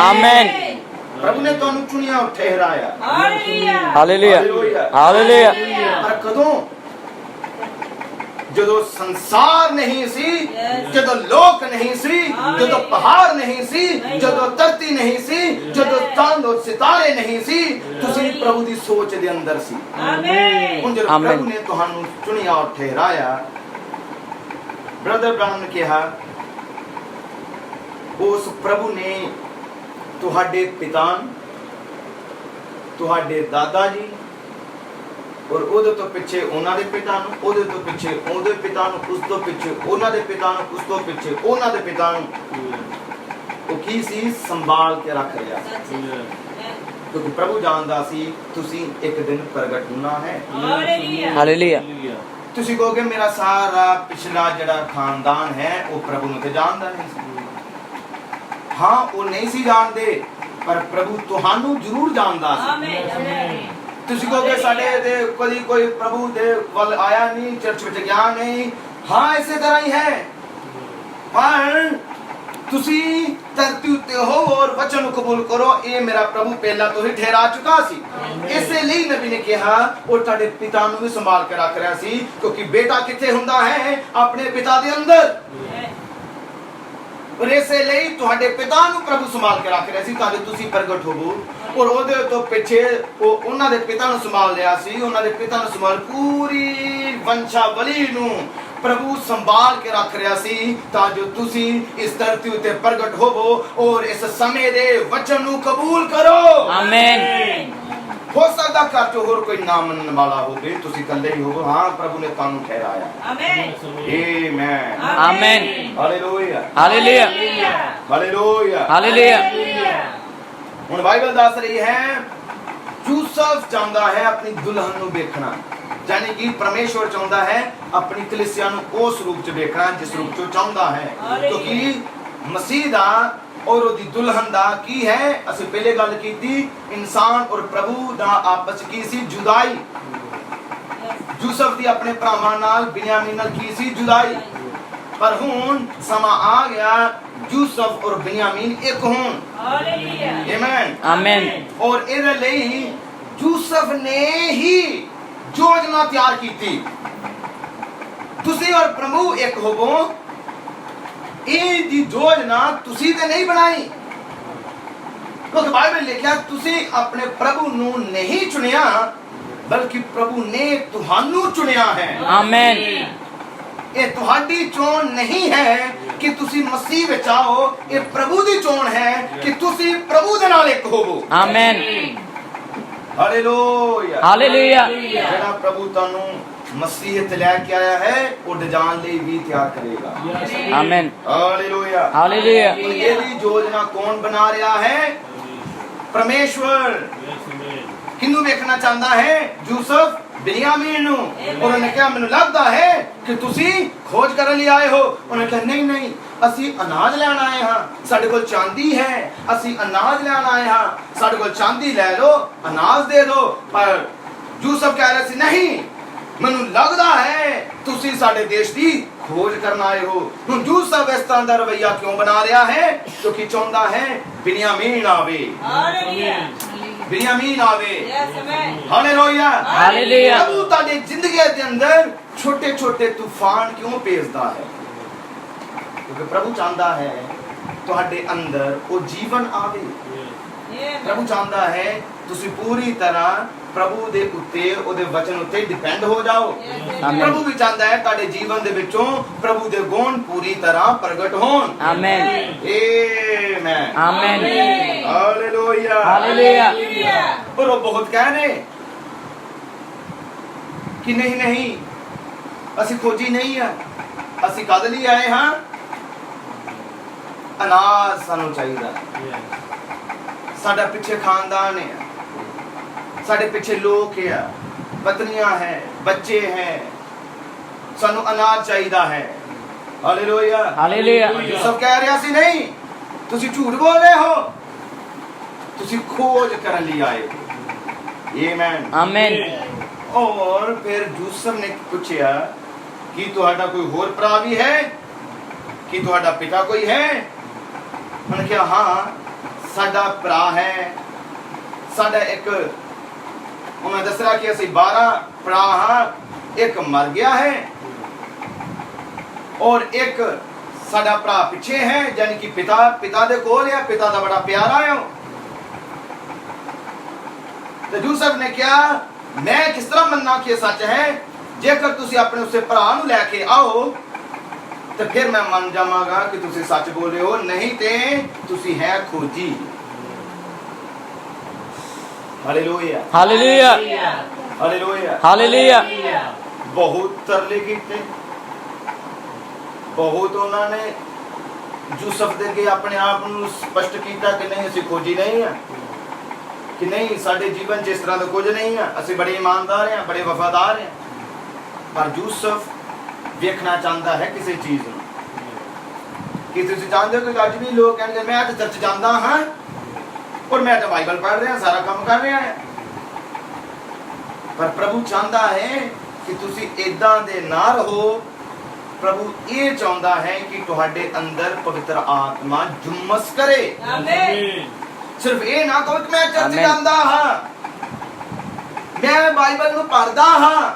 आमीन ਪ੍ਰਭੂ ਨੇ ਤੁਹਾਨੂੰ ਚੁਣਿਆ ਔਰ ਠਹਿਰਾਇਆ। Hallelujah hallelujah. ਪਰ ਕਦੋਂ? ਜਦੋਂ ਸੰਸਾਰ ਨਹੀਂ ਸੀ, ਜਦੋਂ ਲੋਕ ਨਹੀਂ ਸੀ, ਜਦੋਂ ਪਹਾੜ ਨਹੀਂ ਸੀ, ਜਦੋਂ ਧਰਤੀ ਨਹੀਂ ਸੀ, ਜਦੋਂ ਚੰਦ ਔਰ ਸਿਤਾਰੇ ਨਹੀਂ ਸੀ, ਤੁਸੀਂ ਪ੍ਰਭੂ ਦੀ ਸੋਚ ਦੇ ਅੰਦਰ ਸੀ। ਹੁਣ ਜਦੋਂ ਪ੍ਰਭੂ ਨੇ ਤੁਹਾਨੂੰ ਚੁਣਿਆ ਔਰ ਠਹਿਰਾਇਆ, ਬ੍ਰਦਰ ਅਬਰਾਹਮ ਨੇ ਕਿਹਾ ਉਸ ਪ੍ਰਭੂ ਨੇ ਤੁਹਾਡੇ ਪਿਤਾ, ਤੁਹਾਡੇ ਦਾਦਾ ਜੀ, ਔਰ ਉਹਦੇ ਤੋਂ ਪਿੱਛੇ ਉਹਨਾਂ ਦੇ ਪਿਤਾ ਨੂੰ, ਉਹਦੇ ਤੋਂ ਪਿੱਛੇ ਉਹਦੇ ਪਿਤਾ ਨੂੰ, ਉਸ ਤੋਂ ਪਿੱਛੇ ਉਹਨਾਂ ਦੇ ਪਿਤਾ ਨੂੰ, ਉਸ ਤੋਂ ਪਿੱਛੇ ਉਹਨਾਂ ਦੇ ਪਿਤਾ ਨੂੰ। ਉਹ ਕੀ ਸੀ? ਸੰਭਾਲ ਕੇ ਰੱਖ ਰਿਹਾ, ਕਿਉਂਕਿ ਪ੍ਰਭੂ ਜਾਣਦਾ ਸੀ ਤੁਸੀਂ ਇੱਕ ਦਿਨ ਪ੍ਰਗਟ ਹੋਣਾ ਹੈ। ਹਾਲੇਲੂਇਆ। ਤੁਸੀਂ ਕਹੋਗੇ ਮੇਰਾ ਸਾਰਾ ਪਿਛਲਾ ਜਿਹੜਾ ਖਾਨਦਾਨ ਹੈ ਉਹ ਪ੍ਰਭੂ ਨੂੰ ਤੇ ਜਾਣਦਾ ਨਹੀਂ ਸੀ। ਹਾਂ, ਉਹ ਨਹੀਂ ਸੀ ਜਾਣਦੇ, ਪਰ ਪ੍ਰਭੂ ਤੁਹਾਨੂੰ ਜ਼ਰੂਰ ਜਾਣਦਾ ਸੀ। ਤੁਸੀਂ ਕਹੋਗੇ ਸਾਡੇ ਦੇ ਕਦੀ ਕੋਈ ਪ੍ਰਭੂ ਦੇ ਵੱਲ ਆਇਆ ਨਹੀਂ, ਚਰਚ ਵਿੱਚ ਗਿਆ ਨਹੀਂ। ਹਾਂ, ਇਸੇ ਤਰ੍ਹਾਂ ਹੀ ਹੈ, ਪਰ ਤੁਸੀਂ ਧਰਤੀ ਉੱਤੇ ਹੋ ਔਰ ਵਚਨ ਨੂੰ ਕਬੂਲ ਕਰੋ। ਇਹ ਮੇਰਾ ਪ੍ਰਭੂ ਪਹਿਲਾਂ ਤੋਂ ਹੀ ਠਹਿਰਾ ਚੁੱਕਾ ਸੀ। ਇਸੇ ਲਈ ਨਬੀ ਨੇ ਕਿਹਾ ਉਹ ਤੁਹਾਡੇ ਪਿਤਾ ਨੂੰ ਵੀ ਸੰਭਾਲ ਕੇ ਰੱਖ ਰਿਹਾ ਸੀ, ਕਿਉਂਕਿ ਬੇਟਾ ਕਿੱਥੇ ਹੁੰਦਾ ਹੈ? ਆਪਣੇ ਪਿਤਾ ਦੇ ਅੰਦਰ। ਔਰ ਇਸੇ ਲਈ ਤੁਹਾਡੇ ਪਿਤਾ ਨੂੰ ਪ੍ਰਭੂ ਸੰਭਾਲ ਕੇ ਰੱਖ ਰਿਹਾ ਸੀ ਤਾਂ ਜੋ ਤੁਸੀਂ ਪ੍ਰਗਟ ਹੋਵੋ। ਔਰ ਉਹਦੇ ਤੋਂ ਪਿੱਛੇ ਉਹ ਉਹਨਾਂ ਦੇ ਪਿਤਾ ਨੂੰ ਸੰਭਾਲ ਲਿਆ ਸੀ। ਉਹਨਾਂ ਦੇ ਪਿਤਾ ਨੂੰ ਸੰਭਾਲ ਪੂਰੀ ਵੰਸ਼ਾਵਲੀ ਨੂੰ ਪ੍ਰਭੂ ਸੰਭਾਲ ਕੇ ਰੱਖ ਰਿਹਾ ਸੀ ਤਾਂ ਜੋ ਤੁਸੀਂ ਇਸ ਧਰਤੀ ਉੱਤੇ ਪ੍ਰਗਟ ਹੋਵੋ ਔਰ ਇਸ ਸਮੇਂ ਦੇ ਵਚਨ ਨੂੰ ਕਬੂਲ ਕਰੋ। ਆਮੇਨ। ਹੋ ਸਕਦਾ ਘਰ 'ਚ ਹੋਰ ਕੋਈ ਨਾ ਮੰਨਣ ਵਾਲਾ ਹੋਵੇ, ਤੁਸੀਂ ਇਕੱਲੇ ਹੀ ਹੋਵੋ। ਹਾਂ, ਪ੍ਰਭੂ ਨੇ ਤੁਹਾਨੂੰ ਠਹਿਰਾਇਆ। Amen. Amen. Hallelujah, hallelujah, hallelujah, hallelujah. ਹੁਣ ਬਾਈਬਲ ਦੱਸ ਰਹੀ ਹੈ ਯੂਸਫ ਚਾਹੁੰਦਾ ਹੈ ਆਪਣੀ ਦੁਲਹਨ ਨੂੰ ਵੇਖਣਾ, ਯਾਨੀ ਕਿ ਪਰਮੇਸ਼ਵਰ ਚਾਹੁੰਦਾ ਹੈ ਆਪਣੀ ਕਲੀਸਿਆ ਨੂੰ ਉਸ ਰੂਪ 'ਚ ਵੇਖਣਾ ਜਿਸ ਰੂਪ 'ਚ ਚਾਹੁੰਦਾ ਹੈ। ਕਿਉਂਕਿ ਮਸੀਹ ਦਾ ਔਰ ਉਹਦੀ ਦੁਲਹਨ ਦਾ ਕੀ ਹੈ? ਅਸੀਂ ਪਹਿਲੇ ਗੱਲ ਕੀਤੀ, ਇਨਸਾਨ ਔਰ ਪ੍ਰਭੂ ਦਾ ਆਪਸ ਕੀ ਸੀ? ਜੁਦਾਈ। ਯੂਸਫ ਦੀ ਆਪਣੇ ਭਰਾਵਾਂ ਨਾਲ, ਬਿਨਯਾਮੀਨ ਨਾਲ ਕੀ ਸੀ? ਜੁਦਾਈ। ਪਰ ਹੁਣ ਸਮਾਂ ਆ ਗਿਆ ਯੂਸਫ ਔਰ ਬਿਨਯਾਮੀਨ ਇੱਕ ਹੋਣ। Amen, amen. ਔਰ ਇਹਦੇ ਲਈ ਯੂਸਫ ਨੇ ਹੀ ਯੋਜਨਾ ਤਿਆਰ ਕੀਤੀ। ਤੁਸੀਂ ਔਰ ਪ੍ਰਭੂ ਇੱਕ ਹੋਵੋ। ਇਹ ਦੀ ਯੋਜਨਾ ਤੁਸੀਂ ਤੇ ਨਹੀਂ ਬਣਾਈ, ਕਿਉਂਕਿ ਬਾਈਬਲ ਲਿਖਿਆ ਤੁਸੀਂ ਆਪਣੇ ਪ੍ਰਭੂ ਨੂੰ ਨਹੀਂ ਚੁਣਿਆ, ਬਲਕਿ ਪ੍ਰਭੂ ਨੇ ਤੁਹਾਨੂੰ ਚੁਣਿਆ ਹੈ। ਆਮੇਨ। ਇਹ ਤੁਹਾਡੀ ਚੋਣ ਨਹੀਂ ਹੈ ਕਿ ਤੁਸੀਂ ਮਸੀਹ ਵਿੱਚ ਆਓ, ਇਹ ਪ੍ਰਭੂ ਦੀ ਚੋਣ ਹੈ ਕਿ ਤੁਸੀਂ ਪ੍ਰਭੂ ਦੇ ਨਾਲ ਇੱਕ ਹੋਵੋ। ਆਮੇਨ। Hallelujah, hallelujah. ਜਿਹੜਾ ਪ੍ਰਭੂ ਤੁਹਾਨੂੰ ਮਸੀਹ ਤੇ ਲੈ ਕੇ ਆਇਆ ਹੈ ਉਹ ਜਾਣ ਲਈ ਵੀ ਤਿਆਰ ਕਰੇਗਾ। ਆਮੇਨ। Hallelujah, hallelujah. ਇਹਦੀ ਯੋਜਨਾ ਕੌਣ ਬਣਾ ਰਿਹਾ ਹੈ? ਪਰਮੇਸ਼ਵਰ। ਕਿਹਨੂੰ ਵੇਖਣਾ ਚਾਹੁੰਦਾ ਹੈ? ਯੂਸਫ, ਬਿਨਯਾਮੀਨ ਨੂੰ। ਉਹਨੇ ਕਿਹਾ ਮੈਨੂੰ ਲੱਗਦਾ ਹੈ ਕਿ ਤੁਸੀਂ ਖੋਜ ਕਰਨ ਲਈ ਆਏ ਹੋ। ਉਹਨੇ ਕਿਹਾ ਨਹੀਂ ਨਹੀਂ, ਅਸੀਂ ਅਨਾਜ ਲੈਣ ਆਏ ਹਾਂ, ਸਾਡੇ ਕੋਲ ਚਾਂਦੀ ਹੈ, ਅਸੀਂ ਅਨਾਜ ਲੈਣ ਆਏ ਹਾਂ, ਸਾਡੇ ਕੋਲ ਚਾਂਦੀ ਲੈ ਲਓ, ਅਨਾਜ ਦੇ ਦਿਓ। ਪਰ ਯੂਸਫ ਕਹਿ ਰਿਹਾ ਸੀ ਨਹੀਂ, ਮੈਨੂੰ ਲੱਗਦਾ ਹੈ ਤੁਸੀਂ ਸਾਡੇ ਦੇਸ਼ ਦੀ ਖੋਜ ਕਰਨ ਆਏ ਹੋ। ਹੁਣ ਯੂਸਫ ਇਸ ਤਰ੍ਹਾਂ ਦਾ ਰਵੱਈਆ ਕਿਉਂ ਬਣਾ ਰਿਹਾ ਹੈ? ਕਿਉਂਕਿ ਚਾਹੁੰਦਾ ਹੈ ਬਿਨਯਾਮੀਨ ਆਵੇ, ਬਿਨਯਾਮੀਨ ਆਵੇ। Hallelujah, hallelujah. ਪ੍ਰਭੂ ਤੁਹਾਡੀ ਜ਼ਿੰਦਗੀ ਦੇ ਅੰਦਰ ਛੋਟੇ ਛੋਟੇ ਤੂਫਾਨ ਕਿਉਂ ਭੇਜਦਾ ਹੈ? ਕਿਉਂਕਿ ਪ੍ਰਭੂ ਚਾਹੁੰਦਾ ਹੈ ਤੁਹਾਡੇ ਅੰਦਰ ਉਹ ਜੀਵਨ ਆਵੇ। ਪ੍ਰਭੂ ਚਾਹੁੰਦਾ ਹੈ ਤੁਸੀਂ ਪੂਰੀ ਤਰ੍ਹਾਂ ਪ੍ਰਭੂ ਦੇ ਉੱਤੇ, ਉਹਦੇ ਵਚਨ ਉੱਤੇ ਡਿਪੈਂਡ ਹੋ ਜਾਓ। ਪ੍ਰਭੂ ਵੀ ਚਾਹੁੰਦਾ ਹੈ ਤੁਹਾਡੇ ਜੀਵਨ ਦੇ ਵਿੱਚੋਂ ਪ੍ਰਭੂ ਦੇ ਗੁਣ ਪੂਰੀ ਤਰ੍ਹਾਂ ਪ੍ਰਗਟ ਹੋਣ। Amen, amen, amen. Hallelujah, hallelujah. ਪਰ ਉਹ ਬਹੁਤ ਕਹਿ ਰਹੇ ਕਿ ਨਹੀਂ ਨਹੀਂ, ਅਸੀਂ ਖੋਜੀ ਨਹੀਂ ਆ, ਅਸੀਂ ਕਦ ਲਈ ਆਏ ਹਾਂ? ਅਨਾਜ ਸਾਨੂੰ ਚਾਹੀਦਾ। ਸਾਡਾ ਪਿੱਛੇ ਖਾਨਦਾਨ ਹੈ, ਸਾਡੇ ਪਿੱਛੇ ਲੋਕ ਹੈ, ਪਤਨੀਆਂ ਹੈ, ਬੱਚੇ ਹੈ, ਸਾਨੂੰ ਅਨਾਜ ਚਾਹੀਦਾ ਹੈ। Hallelujah, hallelujah. ਸਭ ਕਹਿ ਰਿਹਾ ਸੀ ਨਹੀਂ, ਤੁਸੀਂ ਝੂਠ ਬੋਲ ਰਹੇ ਹੋ, ਤੁਸੀਂ ਖੋਜ ਕਰਨ ਲਈ ਆਏ ਹੋ। Amen, amen. ਔਰ ਫਿਰ ਯੂਸਫ ਨੇ ਪੁੱਛਿਆ ਕਿ ਤੁਹਾਡਾ ਕੋਈ ਹੋਰ ਭਰਾ ਵੀ ਹੈ? ਕਿ ਤੁਹਾਡਾ ਪਿਤਾ ਕੋਈ ਹੈ? ਉਹਨੇ ਕਿਹਾ ਹਾਂ, ਸਾਡਾ ਭਰਾ ਹੈ, ਸਾਡਾ ਇੱਕ, ਉਹਨੇ ਦੱਸਿਆ ਕਿ ਅਸੀਂ 12 ਭਰਾ ਹਾਂ, ਇੱਕ ਮਰ ਗਿਆ ਹੈ ਔਰ ਇੱਕ ਸਾਡਾ ਭਰਾ ਪਿੱਛੇ ਹੈ, ਯਾਨੀ ਕਿ ਪਿਤਾ ਦੇ ਕੋਲ ਹੈ, ਪਿਤਾ ਦਾ ਬੜਾ ਪਿਆਰਾ ਹੈ। ਤੇ ਯੂਸਫ ਨੇ ਕਿਹਾ ਮੈਂ ਕਿਸ ਤਰ੍ਹਾਂ ਮੰਨਾਂ ਕਿ ਇਹ ਸੱਚ ਹੈ? ਜੇਕਰ ਤੁਸੀਂ ਆਪਣੇ ਉਸੇ ਭਰਾ ਨੂੰ ਲੈ ਕੇ ਆਓ ਤੇ ਫਿਰ ਮੈਂ ਮੰਨ ਜਾਵਾਂਗਾ ਕਿ ਤੁਸੀਂ ਸੱਚ ਬੋਲ ਰਹੇ ਹੋ, ਨਹੀਂ ਤੇ ਤੁਸੀਂ ਹੈ ਖੋਜੀ। Hallelujah, hallelujah. ਹਾਲੇਲੂਇਆ। ਹਾਲੇਲੂਇਆ। ਬਹੁਤ ਤਰਲੇ ਕੀਤੇ, ਬਹੁਤ ਉਹਨਾਂ ਨੇ ਯੂਸਫ ਦੇ ਅੱਗੇ ਆਪਣੇ ਆਪ ਨੂੰ ਸਪਸ਼ਟ ਕੀਤਾ ਕਿ ਨਹੀਂ ਅਸੀਂ ਖੋਜੀ ਨਹੀਂ ਆ, ਕਿ ਨਹੀਂ ਸਾਡੇ ਜੀਵਨ 'ਚ ਇਸ ਤਰ੍ਹਾਂ ਦਾ ਕੁਝ ਨਹੀਂ ਆ, ਅਸੀਂ ਬੜੇ ਇਮਾਨਦਾਰ ਆ, ਬੜੇ ਵਫਾਦਾਰ ਆ। ਪਰ ਯੂਸਫ ਵੇਖਣਾ ਚਾਹੁੰਦਾ ਹੈ ਕਿਸੇ ਚੀਜ਼ ਨੂੰ। ਕਿ ਤੁਸੀਂ ਜਾਣਦੇ ਹੋ ਕਿ ਅੱਜ ਵੀ ਲੋਕ ਕਹਿੰਦੇ ਮੈਂ ਤਾਂ ਚਰਚ ਜਾਂਦਾ ਹਾਂ ਔਰ ਮੈਂ ਤਾਂ ਬਾਈਬਲ ਪੜ੍ਹ ਰਿਹਾ, ਸਾਰਾ ਕੰਮ ਕਰ ਰਿਹਾ ਹਾਂ। ਪਰ ਪ੍ਰਭੂ ਚਾਹੁੰਦਾ ਹੈ ਕਿ ਤੁਸੀਂ ਇਦਾਂ ਦੇ ਨਾ ਰਹੋ। ਪ੍ਰਭੂ ਇਹ ਚਾਹੁੰਦਾ ਹੈ ਕਿ ਤੁਹਾਡੇ ਅੰਦਰ ਪਵਿੱਤਰ ਆਤਮਾ ਜੁਮਸ ਕਰੇ। ਆਮੀਨ। ਸਿਰਫ ਇਹ ਨਾ ਕਹੋ ਕਿ ਮੈਂ ਚਰਚ ਆਮੀਨ। ਜਾਂਦਾ ਹਾਂ, ਮੈਂ ਬਾਈਬਲ ਨੂੰ ਪੜ੍ਹਦਾ ਹਾਂ।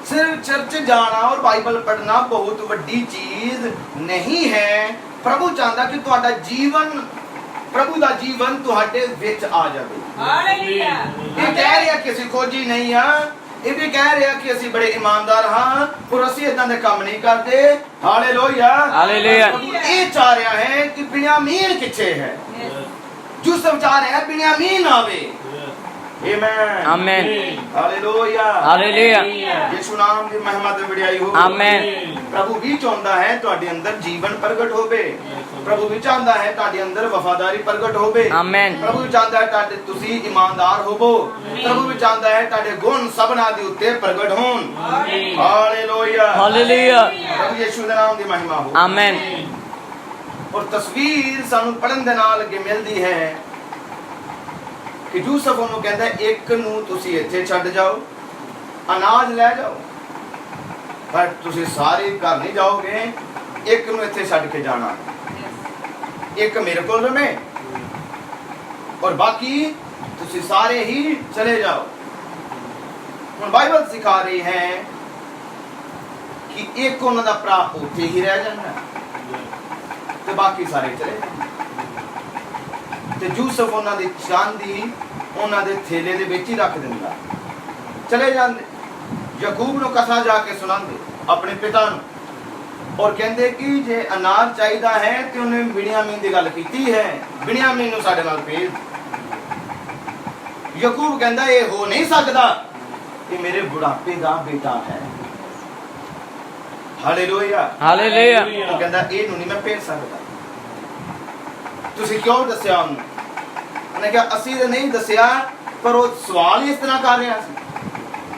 ਸਿਰਫ ਚਰਚ ਜਾਣਾ ਔਰ ਬਾਈਬਲ ਪੜ੍ਹਨਾ ਬਹੁਤ ਵੱਡੀ ਚੀਜ਼ ਨਹੀਂ ਹੈ। ਪ੍ਰਭੂ ਚਾਹੁੰਦਾ ਕਿ ਤੁਹਾਡਾ ਜੀਵਨ, ਪ੍ਰਭੂ ਦਾ ਜੀਵਨ ਤੁਹਾਡੇ ਵਿੱਚ ਆ ਜਾਵੇ। ਹਾਲੇਲੂਇਆ। ਇਹ ਕਹਿ ਰਿਹਾ ਕਿ ਅਸੀਂ ਖੋਜੀ ਨਹੀਂ ਆ, ਇਹ ਵੀ ਕਹਿ ਰਿਹਾ ਕਿ ਅਸੀਂ ਬੜੇ ਇਮਾਨਦਾਰ ਹਾਂ ਔਰ ਅਸੀਂ ਇਦਾਂ ਦੇ ਕੰਮ ਨਹੀਂ ਕਰਦੇ। ਹਾਲੇਲੂਇਆ। ਹਾਲੇਲੂਇਆ। ਪ੍ਰਭੂ ਇਹ ਚਾਹ ਰਿਹਾ ਹੈ ਕਿ ਬਿਨਯਾਮੀਨ ਕਿੱਥੇ ਹੈ। ਯੂਸਫ ਚਾਹ ਰਿਹਾ ਹੈ ਬਿਨਯਾਮੀਨ ਆਵੇ। ਆਮੀਨ। ਆਮੀਨ। ਹਾਲੇਲੂਇਆ। ਹਾਲੇਲੂਇਆ। ਯਿਸੂ ਨਾਮ ਦੀ ਮਹਿਮਾ ਤੇ ਵਡਿਆਈ ਹੋਵੇ। ਆਮੀਨ। ਪ੍ਰਭੂ ਵੀ ਚਾਹੁੰਦਾ ਹੈ ਤੁਹਾਡੇ ਅੰਦਰ ਜੀਵਨ ਪ੍ਰਗਟ ਹੋਵੇ। ਪ੍ਰਭੂ ਵੀ ਚਾਹੁੰਦਾ ਹੈ ਤੁਹਾਡੇ ਅੰਦਰ ਵਫਾਦਾਰੀ ਪ੍ਰਗਟ ਹੋਵੇ। ਆਮੀਨ। ਪ੍ਰਭੂ ਵੀ ਚਾਹੁੰਦਾ ਹੈ ਤੁਹਾਡੇ ਤੁਸੀਂ ਇਮਾਨਦਾਰ ਹੋਵੋ। ਪ੍ਰਭੂ ਵੀ ਚਾਹੁੰਦਾ ਹੈ ਤੁਹਾਡੇ ਗੁਣ ਸਭਨਾਂ ਦੇ ਉੱਤੇ ਪ੍ਰਗਟ ਹੋਣ। ਆਮੀਨ। ਹਾਲੇਲੂਇਆ। ਹਾਲੇਲੂਇਆ। ਪ੍ਰਭੂ ਯਿਸੂ ਦੇ ਨਾਮ ਦੀ ਮਹਿਮਾ ਹੋਵੇ। ਆਮੀਨ। ਔਰ ਤਸਵੀਰ ਸਾਨੂੰ ਪੜਨ ਦੇ ਨਾਲ ਅੱਗੇ ਮਿਲਦੀ ਹੈ ਕਿ ਯੂਸਫ ਉਹਨੂੰ ਕਹਿੰਦਾ ਇੱਕ ਨੂੰ ਤੁਸੀਂ ਇੱਥੇ ਛੱਡ ਜਾਓ, ਅਨਾਜ ਲੈ ਜਾਓ, ਪਰ ਤੁਸੀਂ ਸਾਰੇ ਘਰ ਨਹੀਂ ਜਾਓਗੇ, ਇੱਕ ਨੂੰ ਇੱਥੇ ਛੱਡ ਕੇ ਜਾਣਾ, ਇੱਕ ਮੇਰੇ ਕੋਲ ਰਵੇ ਔਰ ਬਾਕੀ ਤੁਸੀਂ ਸਾਰੇ ਹੀ ਚਲੇ ਜਾਓ। ਹੁਣ ਬਾਈਬਲ ਸਿਖਾ ਰਹੀ ਹੈ ਕਿ ਇੱਕ ਉਹਨਾਂ ਦਾ ਭਰਾ ਉੱਥੇ ਹੀ ਰਹਿ ਜਾਂਦਾ ਤੇ ਬਾਕੀ ਸਾਰੇ ਚਲੇ ਜਾਂਦੇ। ਤੇ ਯੂਸਫ ਉਹਨਾਂ ਦੀ ਚਾਂਦੀ ਉਹਨਾਂ ਦੇ ਥੇਲੇ ਦੇ ਵਿੱਚ ਹੀ ਰੱਖ ਦਿੰਦਾ, ਚਲੇ ਜਾਂਦੇ। ਯਾਕੂਬ ਨੂੰ ਕਥਾ ਜਾ ਕੇ ਸੁਣਾਉਂਦੇ ਆਪਣੇ ਪਿਤਾ ਨੂੰ ਔਰ ਕਹਿੰਦੇ ਕਿ ਜੇ ਅਨਾਜ ਚਾਹੀਦਾ ਹੈ ਤੇ ਉਹਨੇ ਬਿਨਯਾਮੀਨ ਦੀ ਗੱਲ ਕੀਤੀ ਹੈ, ਬਿਨਯਾਮੀਨ ਨੂੰ ਸਾਡੇ ਨਾਲ ਭੇਜ। ਯਾਕੂਬ ਕਹਿੰਦਾ ਇਹ ਹੋ ਨਹੀਂ ਸਕਦਾ, ਇਹ ਮੇਰੇ ਬੁਢਾਪੇ ਦਾ ਬੇਟਾ ਹੈ। ਹਾਲੇਲੂਇਆ। ਹਾਲੇਲੂਇਆ। ਉਹ ਕਹਿੰਦਾ ਇਹਨੂੰ ਨਹੀਂ ਮੈਂ ਭੇਜ ਸਕਦਾ। ਤੁਸੀਂ ਕਿਉਂ ਦੱਸਿਆ ਉਹਨੂੰ? ਉਹਨੇ ਕਿਹਾ ਅਸੀਂ ਤਾਂ ਨਹੀਂ ਦੱਸਿਆ, ਪਰ ਉਹ ਸਵਾਲ ਹੀ ਇਸ ਤਰ੍ਹਾਂ ਕਰ ਰਿਹਾ ਸੀ,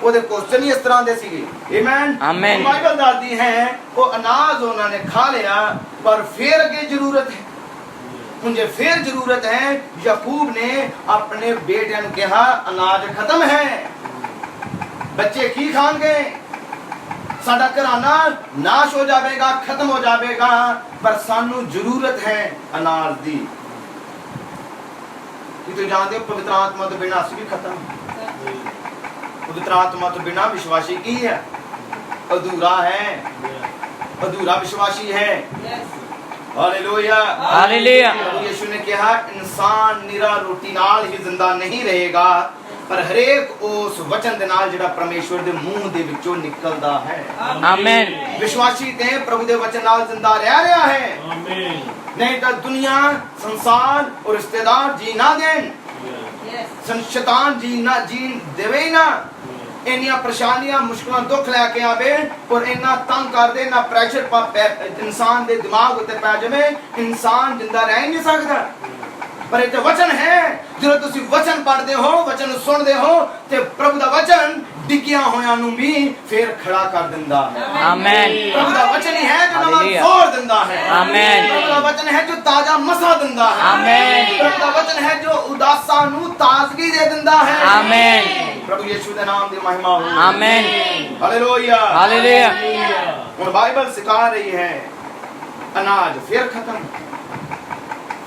ਉਹਦੇ ਕੁਐਸਚਨ ਹੀ ਇਸ ਤਰ੍ਹਾਂ ਦੇ ਸੀਗੇ। ਆਮੀਨ। ਆਮੀਨ। ਬਾਈਬਲ ਦੱਸਦੀ ਹੈ ਉਹ ਅਨਾਜ ਉਹਨਾਂ ਨੇ ਖਾ ਲਿਆ, ਪਰ ਫਿਰ ਅੱਗੇ ਜ਼ਰੂਰਤ ਹੈ। ਹੁਣ ਜੇ ਫਿਰ ਜ਼ਰੂਰਤ ਹੈ, ਯਾਕੂਬ ਨੇ ਆਪਣੇ ਬੇਟਿਆਂ ਨੂੰ ਕਿਹਾ ਅਨਾਜ ਖਤਮ ਹੈ, ਬੱਚੇ ਕੀ ਖਾਣਗੇ, ਸਾਡਾ ਘਰਾਨਾ ਨਾਸ਼ ਹੋ ਜਾਵੇਗਾ, ਖਤਮ ਹੋ ਜਾਵੇਗਾ, ਪਰ ਸਾਨੂੰ ਜ਼ਰੂਰਤ ਹੈ ਅਨਾਜ ਦੀ। ਕਿ ਤੁਸੀਂ ਜਾਣਦੇ ਹੋ ਪਵਿੱਤਰ ਆਤਮਾ ਤੋਂ ਬਿਨਾਂ ਅਸੀਂ ਵੀ ਖਤਮ। ਪਵਿੱਤਰ ਆਤਮਾ ਤੋਂ ਬਿਨਾਂ ਵਿਸ਼ਵਾਸੀ ਕੀ ਹੈ? ਅਧੂਰਾ ਹੈ, ਅਧੂਰਾ ਵਿਸ਼ਵਾਸੀ ਹੈ। ਹਾਲੇਲੂਇਆ। ਹਾਲੇਲੂਇਆ। ਪ੍ਰਭੂ ਯਿਸੂ ਨੇ ਕਿਹਾ ਇਨਸਾਨ ਨਿਰਾ ਰੋਟੀ ਨਾਲ ਹੀ ਜ਼ਿੰਦਾ ਨਹੀਂ ਰਹੇਗਾ, ਪਰ ਹਰੇਕ ਉਸ ਵਚਨ ਦੇ ਨਾਲ ਜਿਹੜਾ ਪਰਮੇਸ਼ਵਰ ਦੇ ਮੂੰਹ ਦੇ ਵਿੱਚੋਂ ਨਿਕਲਦਾ ਹੈ। ਆਮੀਨ। ਵਿਸ਼ਵਾਸੀ ਤੇ ਪ੍ਰਭੂ ਦੇ ਵਚਨ ਨਾਲ ਜ਼ਿੰਦਾ ਰਹਿ ਰਿਹਾ ਹੈ। ਆਮੀਨ। ਨਹੀਂ ਤਾਂ ਦੁਨੀਆ, ਸੰਸਾਰ ਔਰ ਰਿਸ਼ਤੇਦਾਰ ਜੀ ਨਾ ਦੇਣ, ਸ਼ੈਤਾਨ ਜੀ ਨਾ ਜੀਣ ਦੇਵੇ ਨਾ, ਇੰਨੀਆਂ ਪਰੇਸ਼ਾਨੀਆਂ, ਮੁਸ਼ਕਲਾਂ, ਦੁੱਖ ਲੈ ਕੇ ਆਵੇ ਔਰ ਇੰਨਾ ਤੰਗ ਕਰ ਦੇ, ਨਾ ਪ੍ਰੈਸ਼ਰ ਇਨਸਾਨ ਦੇ ਦਿਮਾਗ ਉੱਤੇ ਪੈ ਜਾਵੇ, ਇਨਸਾਨ ਜਿੰਦਾ ਰਹਿ ਹੀ ਨਹੀਂ ਸਕਦਾ। ਪਰ ਇਹ ਤਾਂ ਵਚਨ ਹੈ, ਜਦੋਂ ਤੁਸੀਂ ਵਚਨ ਪੜ੍ਹਦੇ ਹੋ, ਵਚਨ ਨੂੰ ਸੁਣਦੇ ਹੋ ਤੇ ਪ੍ਰਭੂ ਦਾ ਵਚਨ ਡਿੱਗਿਆ ਹੋਇਆਂ ਨੂੰ ਵੀ ਫੇਰ ਖੜਾ ਕਰ ਦਿੰਦਾ ਹੈ। ਆਮੀਨ। ਪ੍ਰਭੂ ਦਾ ਵਚਨ ਹੀ ਹੈ ਜੋ ਨਵਾਂ ਹਾਲੇਲੂਇਆ। ਜ਼ੋਰ ਦਿੰਦਾ ਹੈ। ਆਮੀਨ। ਪ੍ਰਭੂ ਦਾ ਵਚਨ ਹੈ ਜੋ ਤਾਜ਼ਾ ਮਸਾ ਦਿੰਦਾ ਹੈ। ਆਮੀਨ। ਪ੍ਰਭੂ ਦਾ ਵਚਨ ਹੈ ਜੋ ਉਦਾਸਾਂ ਨੂੰ ਤਾਜ਼ਗੀ ਦੇ ਦਿੰਦਾ ਹੈ। ਆਮੀਨ। ਪ੍ਰਭੂ ਯਿਸੂ ਦੇ ਨਾਮ ਦੀ ਮਹਿਮਾ ਹੋਵੇ। ਆਮੀਨ। ਹਾਲੇਲੂਇਆ। ਹਾਲੇਲੂਇਆ। ਹੁਣ ਬਾਈਬਲ ਸਿਖਾ ਰਹੀ ਹੈ ਅਨਾਜ ਫਿਰ ਖਤਮ,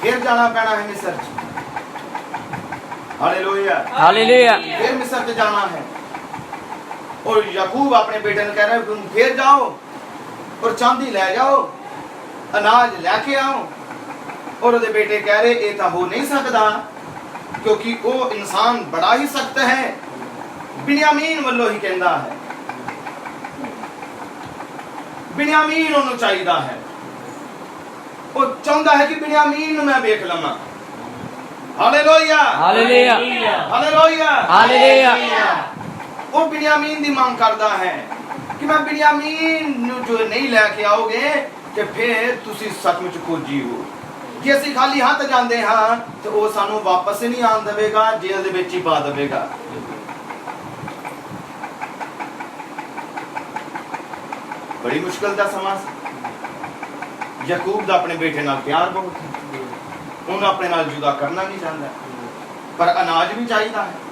ਫਿਰ ਜਾਣਾ ਪੈਣਾ ਹੈ ਮਿਸਰ ਚ। ਹਾਲੇਲੂਇਆ। ਹਾਲੇਲੂਇਆ। ਫਿਰ ਮਿਸਰ ਤੇ ਜਾਣਾ ਹੈ ਔਰ ਯਾਕੂਬ ਆਪਣੇ ਬੇਟੇ ਨੂੰ ਕਹਿ ਰਿਹਾ तुम फिर जाओ और चांदी ले जाओ, अनाज लेके आओ। और ਉਹਦੇ ਬੇਟੇ ਕਹਿ ਰਹੇ ਇਹ ਤਾਂ ਹੋ ਨਹੀਂ ਸਕਦਾ ਕਿਉਂਕਿ ਉਹ ਇਨਸਾਨ ਬੜਾ ਹੀ ਸਖਤ ਹੈ। ਬਿਨਯਾਮੀਨ ਵੱਲੋਂ ਹੀ ਕਹਿੰਦਾ ਹੈ, ਬਿਨਯਾਮੀਨ ਉਹਨੂੰ ਚਾਹੀਦਾ ਹੈ। ਉਹ ਚਾਹੁੰਦਾ ਹੈ ਕਿ ਬਿਨਯਾਮੀਨ ਨੂੰ ਮੈਂ ਵੇਖ ਲਵਾਂ। हालेलुया हालेलुया हालेलुया हालेलुया वो बिन्यामीन दी मांग करता है कि मैं बिन्यामीन नूं जो नहीं लेके आओगे ते फिर तुसी सचमुच खोजी हो जे ਅਸੀਂ ਖਾਲੀ ਹੱਥ ਜਾਂਦੇ ਹਾਂ ਤੇ ਉਹ ਸਾਨੂੰ ਵਾਪਸ ਨਹੀਂ ਆਣ ਦੇਵੇਗਾ ਜੇਲ੍ਹ ਦੇ ਵਿੱਚ ਹੀ ਪਾ ਦੇਵੇਗਾ ਬੜੀ ਮੁਸ਼ਕਲ ਦਾ ਸਮਾਂ ਸੀ ਯਾਕੂਬ ਦਾ ਆਪਣੇ ਬੇਟੇ ਨਾਲ ਪਿਆਰ ਬਹੁਤ ਸੀ ਉਹਨੂੰ ਆਪਣੇ ਨਾਲ ਜੁਦਾ ਕਰਨਾ ਨਹੀਂ ਚਾਹੁੰਦਾ ਪਰ ਅਨਾਜ ਵੀ ਚਾਹੀਦਾ ਹੈ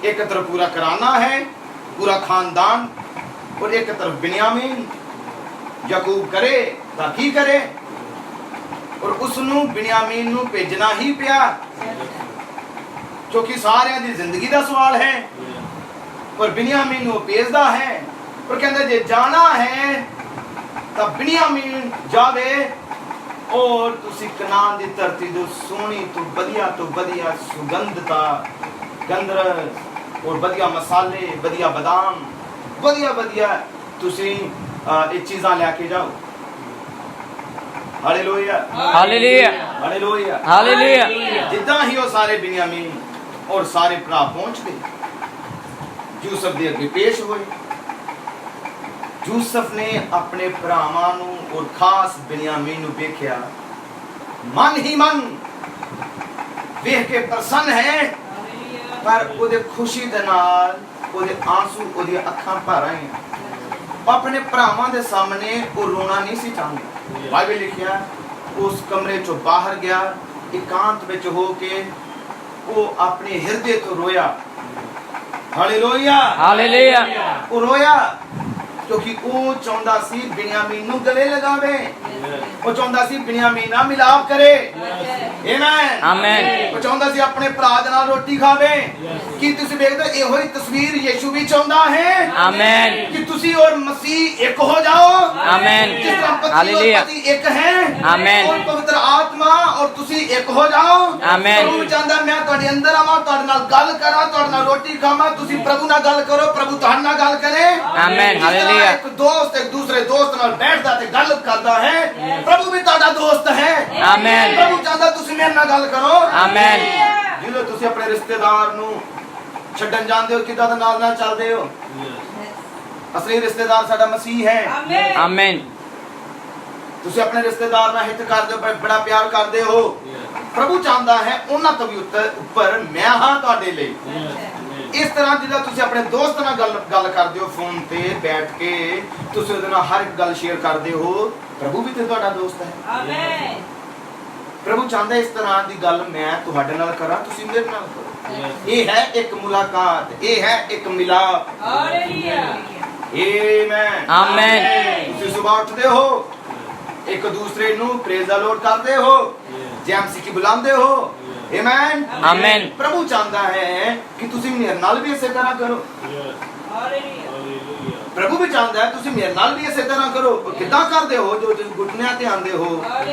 ਇੱਕ ਤਰਫ ਪੂਰਾ ਘਰਾਨਾ ਹੈ पूरा खानदान और एक तरफ बिन्यामीन याकूब करे ਤਾਂ ਕੀ करे और उसनु बिन्यामीन ਨੂੰ ਭੇਜਣਾ ਹੀ ਪਿਆ क्योंकि ਸਾਰਿਆਂ ਦੀ ਜ਼ਿੰਦਗੀ ਦਾ ਸਵਾਲ ਹੈ पर बिन्यामीन ਨੂੰ ਭੇਜਦਾ ਹੈ और ਕਹਿੰਦਾ ਜੇ ਜਾਣਾ ਹੈ ਤਾਂ ਬਿन्यामीन ਜਾਵੇ और ਤੁਸੀਂ ਕਨਾਨ ਦੀ ਧਰਤੀ ਦੇ ਸੋਹਣੀ ਤੋਂ ਵਧੀਆ ਸੁਗੰਧਤਾ ਗੰਧਰ और बढ़िया मसाले बढ़िया बादाम बढ़िया तुसी ये चीज़ां लेके जाओ हालेलुया हालेलुया हालेलुया हालेलुया जिद्दां ही वो सारे बिन्यामीन और सारे भरा पहुंच गए यूसुफ दे अगे पेश हुए यूसुफ ने अपने भरावां नूं और खास बिन्यामीन नूं देखिया मन ही मन देख के प्रसन्न है पर ਉਹਦੇ ਖੁਸ਼ੀ ਦੇ ਨਾਲ ਉਹਦੇ ਆਂਸੂ ਉਹਦੀ ਅੱਖਾਂ ਭਰ ਆਏ ਆਪਣੇ ਭਰਾਵਾਂ ਦੇ ਸਾਹਮਣੇ ਉਹ ਰੋਣਾ ਨਹੀਂ ਸੀ ਚਾਹੁੰਦਾ ਬਾਈਬਲ ਲਿਖਿਆ ਉਸ ਕਮਰੇ ਚੋਂ ਬਾਹਰ ਗਿਆ ਇਕਾਂਤ ਵਿੱਚ ਹੋ ਕੇ ਉਹ ਆਪਣੇ ਹਿਰਦੇ ਤੋਂ ਰੋਇਆ ਹਾਲੇਲੂਇਆ हालेलुया ਉਹ ਰੋਇਆ ਕਿਉਂਕਿ ਉਹ ਚਾਹੁੰਦਾ ਸੀ ਬਿਨਯਾਮੀਨ ਨੂੰ ਗਲੇ ਲਗਾਵੇ ਉਹ ਚਾਹੁੰਦਾ ਸੀ ਬਿਨਯਾਮੀਨ ਨਾਲ ਮਿਲਾਪ ਕਰੇ ਆਮੇਨ आमेन ਉਹ ਚਾਹੁੰਦਾ ਸੀ ਆਪਣੇ ਭਰਾ ਦੇ ਨਾਲ ਰੋਟੀ ਖਾਵੇ ਕੀ ਤੁਸੀਂ ਵੇਖਦੇ ਇਹੋ ਹੀ ਤਸਵੀਰ ਯਿਸੂ ਵੀ ਚਾਹੁੰਦਾ ਹੈ आमेन ਕਿ ਤੁਸੀਂ ਔਰ ਮਸੀਹ ਇੱਕ ਹੋ ਜਾਓ आमेन ਜਿਸ ਤਰ੍ਹਾਂ ਪਤੀ हालेलुया ਔਰ ਪਤੀ ਇੱਕ ਹੈ आमेन ਔਰ ਪਵਿੱਤਰ ਆਤਮਾ ਔਰ ਤੁਸੀਂ ਇੱਕ ਹੋ ਜਾਓ आमेन ਪ੍ਰਭੂ ਚਾਹੁੰਦਾ ਮੈਂ ਤੁਹਾਡੇ ਅੰਦਰ ਆਵਾਂ ਤੁਹਾਡੇ ਨਾਲ ਗੱਲ ਕਰਾਂ ਤੁਹਾਡੇ ਨਾਲ ਰੋਟੀ ਖਾਵਾਂ ਤੁਸੀਂ ਪ੍ਰਭੂ ਨਾਲ ਗੱਲ ਕਰੋ ਪ੍ਰਭੂ ਤੁਹਾਡੇ ਨਾਲ ਗੱਲ ਕਰੇ आमेन हालेलुया ਇੱਕ ਦੋਸਤ ਇੱਕ ਦੂਸਰੇ ਦੋਸਤ ਨਾਲ ਬੈਠਦਾ ਤੇ ਗੱਲ ਕਰਦਾ ਹੈ ਪ੍ਰਭੂ ਵੀ ਤੁਹਾਡਾ ਦੋਸਤ ਹੈ आमेन ਪ੍ਰਭੂ ਚਾਹੁੰਦਾ ਤੁਸੀਂ ਮੇਰੇ ਨਾਲ ਗੱਲ ਕਰੋ आमेन ਜਦੋਂ ਤੁਸੀਂ ਆਪਣੇ ਰਿਸ਼ਤੇਦਾਰ ਨੂੰ ਛੱਡਣ ਜਾਂਦੇ ਹੋ ਕਿਦਾਂ ਦਾ ਨਾਲ ਚੱਲਦੇ ਹੋ ਅਸਲੀ ਰਿਸ਼ਤੇਦਾਰ ਸਾਡਾ ਮਸੀਹ ਹੈ आमेन ਤੁਸੀਂ ਆਪਣੇ ਰਿਸ਼ਤੇਦਾਰ ਨਾਲ ਹਿੱਤ ਕਰਦੇ ਹੋ ਬੜਾ ਪਿਆਰ ਕਰਦੇ ਹੋ ਪ੍ਰਭੂ ਚਾਹੁੰਦਾ ਹੈ ਉਹਨਾਂ ਤੋਂ ਵੀ ਉੱਪਰ ਮੈਂ ਹਾਂ ਤੁਹਾਡੇ ਲਈ ਇਸ ਤਰ੍ਹਾਂ ਜਿੱਦਾਂ ਤੁਸੀਂ ਆਪਣੇ ਦੋਸਤ ਨਾਲ ਗੱਲ ਕਰਦੇ ਹੋ ਫੋਨ ਤੇ ਬੈਠ ਕੇ ਤੁਸੀਂ ਉਹਦੇ ਨਾਲ ਹਰ ਇੱਕ ਗੱਲ ਸ਼ੇਅਰ ਕਰਦੇ ਹੋ ਪ੍ਰਭੂ ਵੀ ਤੇ ਤੁਹਾਡਾ ਦੋਸਤ ਹੈ ਆਮੇਨ ਪ੍ਰਭੂ ਚਾਹੁੰਦਾ ਇਸ ਤਰ੍ਹਾਂ ਦੀ ਗੱਲ ਮੈਂ ਤੁਹਾਡੇ ਨਾਲ ਕਰਾਂ ਤੁਸੀਂ ਮੇਰੇ ਨਾਲ ਕਰੋ ਇਹ ਹੈ ਇੱਕ ਮੁਲਾਕਾਤ ਇਹ ਹੈ ਇੱਕ ਮਿਲਾਪ ਹਾਲੇਲੂਇਆ ਆਮੇਨ आमेन ਤੁਸੀਂ ਸੁਬਾਹ ਉੱਠਦੇ ਹੋ ਇੱਕ ਦੂਸਰੇ ਨੂੰ ਪ੍ਰੇਜ਼ ਦਾ ਲੋਡ ਕਰਦੇ ਹੋ ਜੈਮਸੀ ਕੀ ਬੁਲਾਉਂਦੇ ਹੋ ਆਮੇਨ आमेन ਪ੍ਰਭੂ ਚਾਹੁੰਦਾ ਹੈ ਕਿ ਤੁਸੀਂ ਮੇਰੇ ਨਾਲ ਵੀ ਇਸੇ ਤਰ੍ਹਾਂ ਕਰੋ ਪ੍ਰਭੂ ਵੀ ਚਾਹੁੰਦਾ ਹੈ ਤੁਸੀਂ ਮੇਰੇ ਨਾਲ ਵੀ ਇਸੇ ਤਰ੍ਹਾਂ ਕਰੋ ਕਿੱਦਾਂ ਕਰਦੇ ਹੋ ਜੋ ਤੁਸੀਂ ਘੁਟਨਿਆਂ ਤੇ ਆਂਦੇ ਹੋ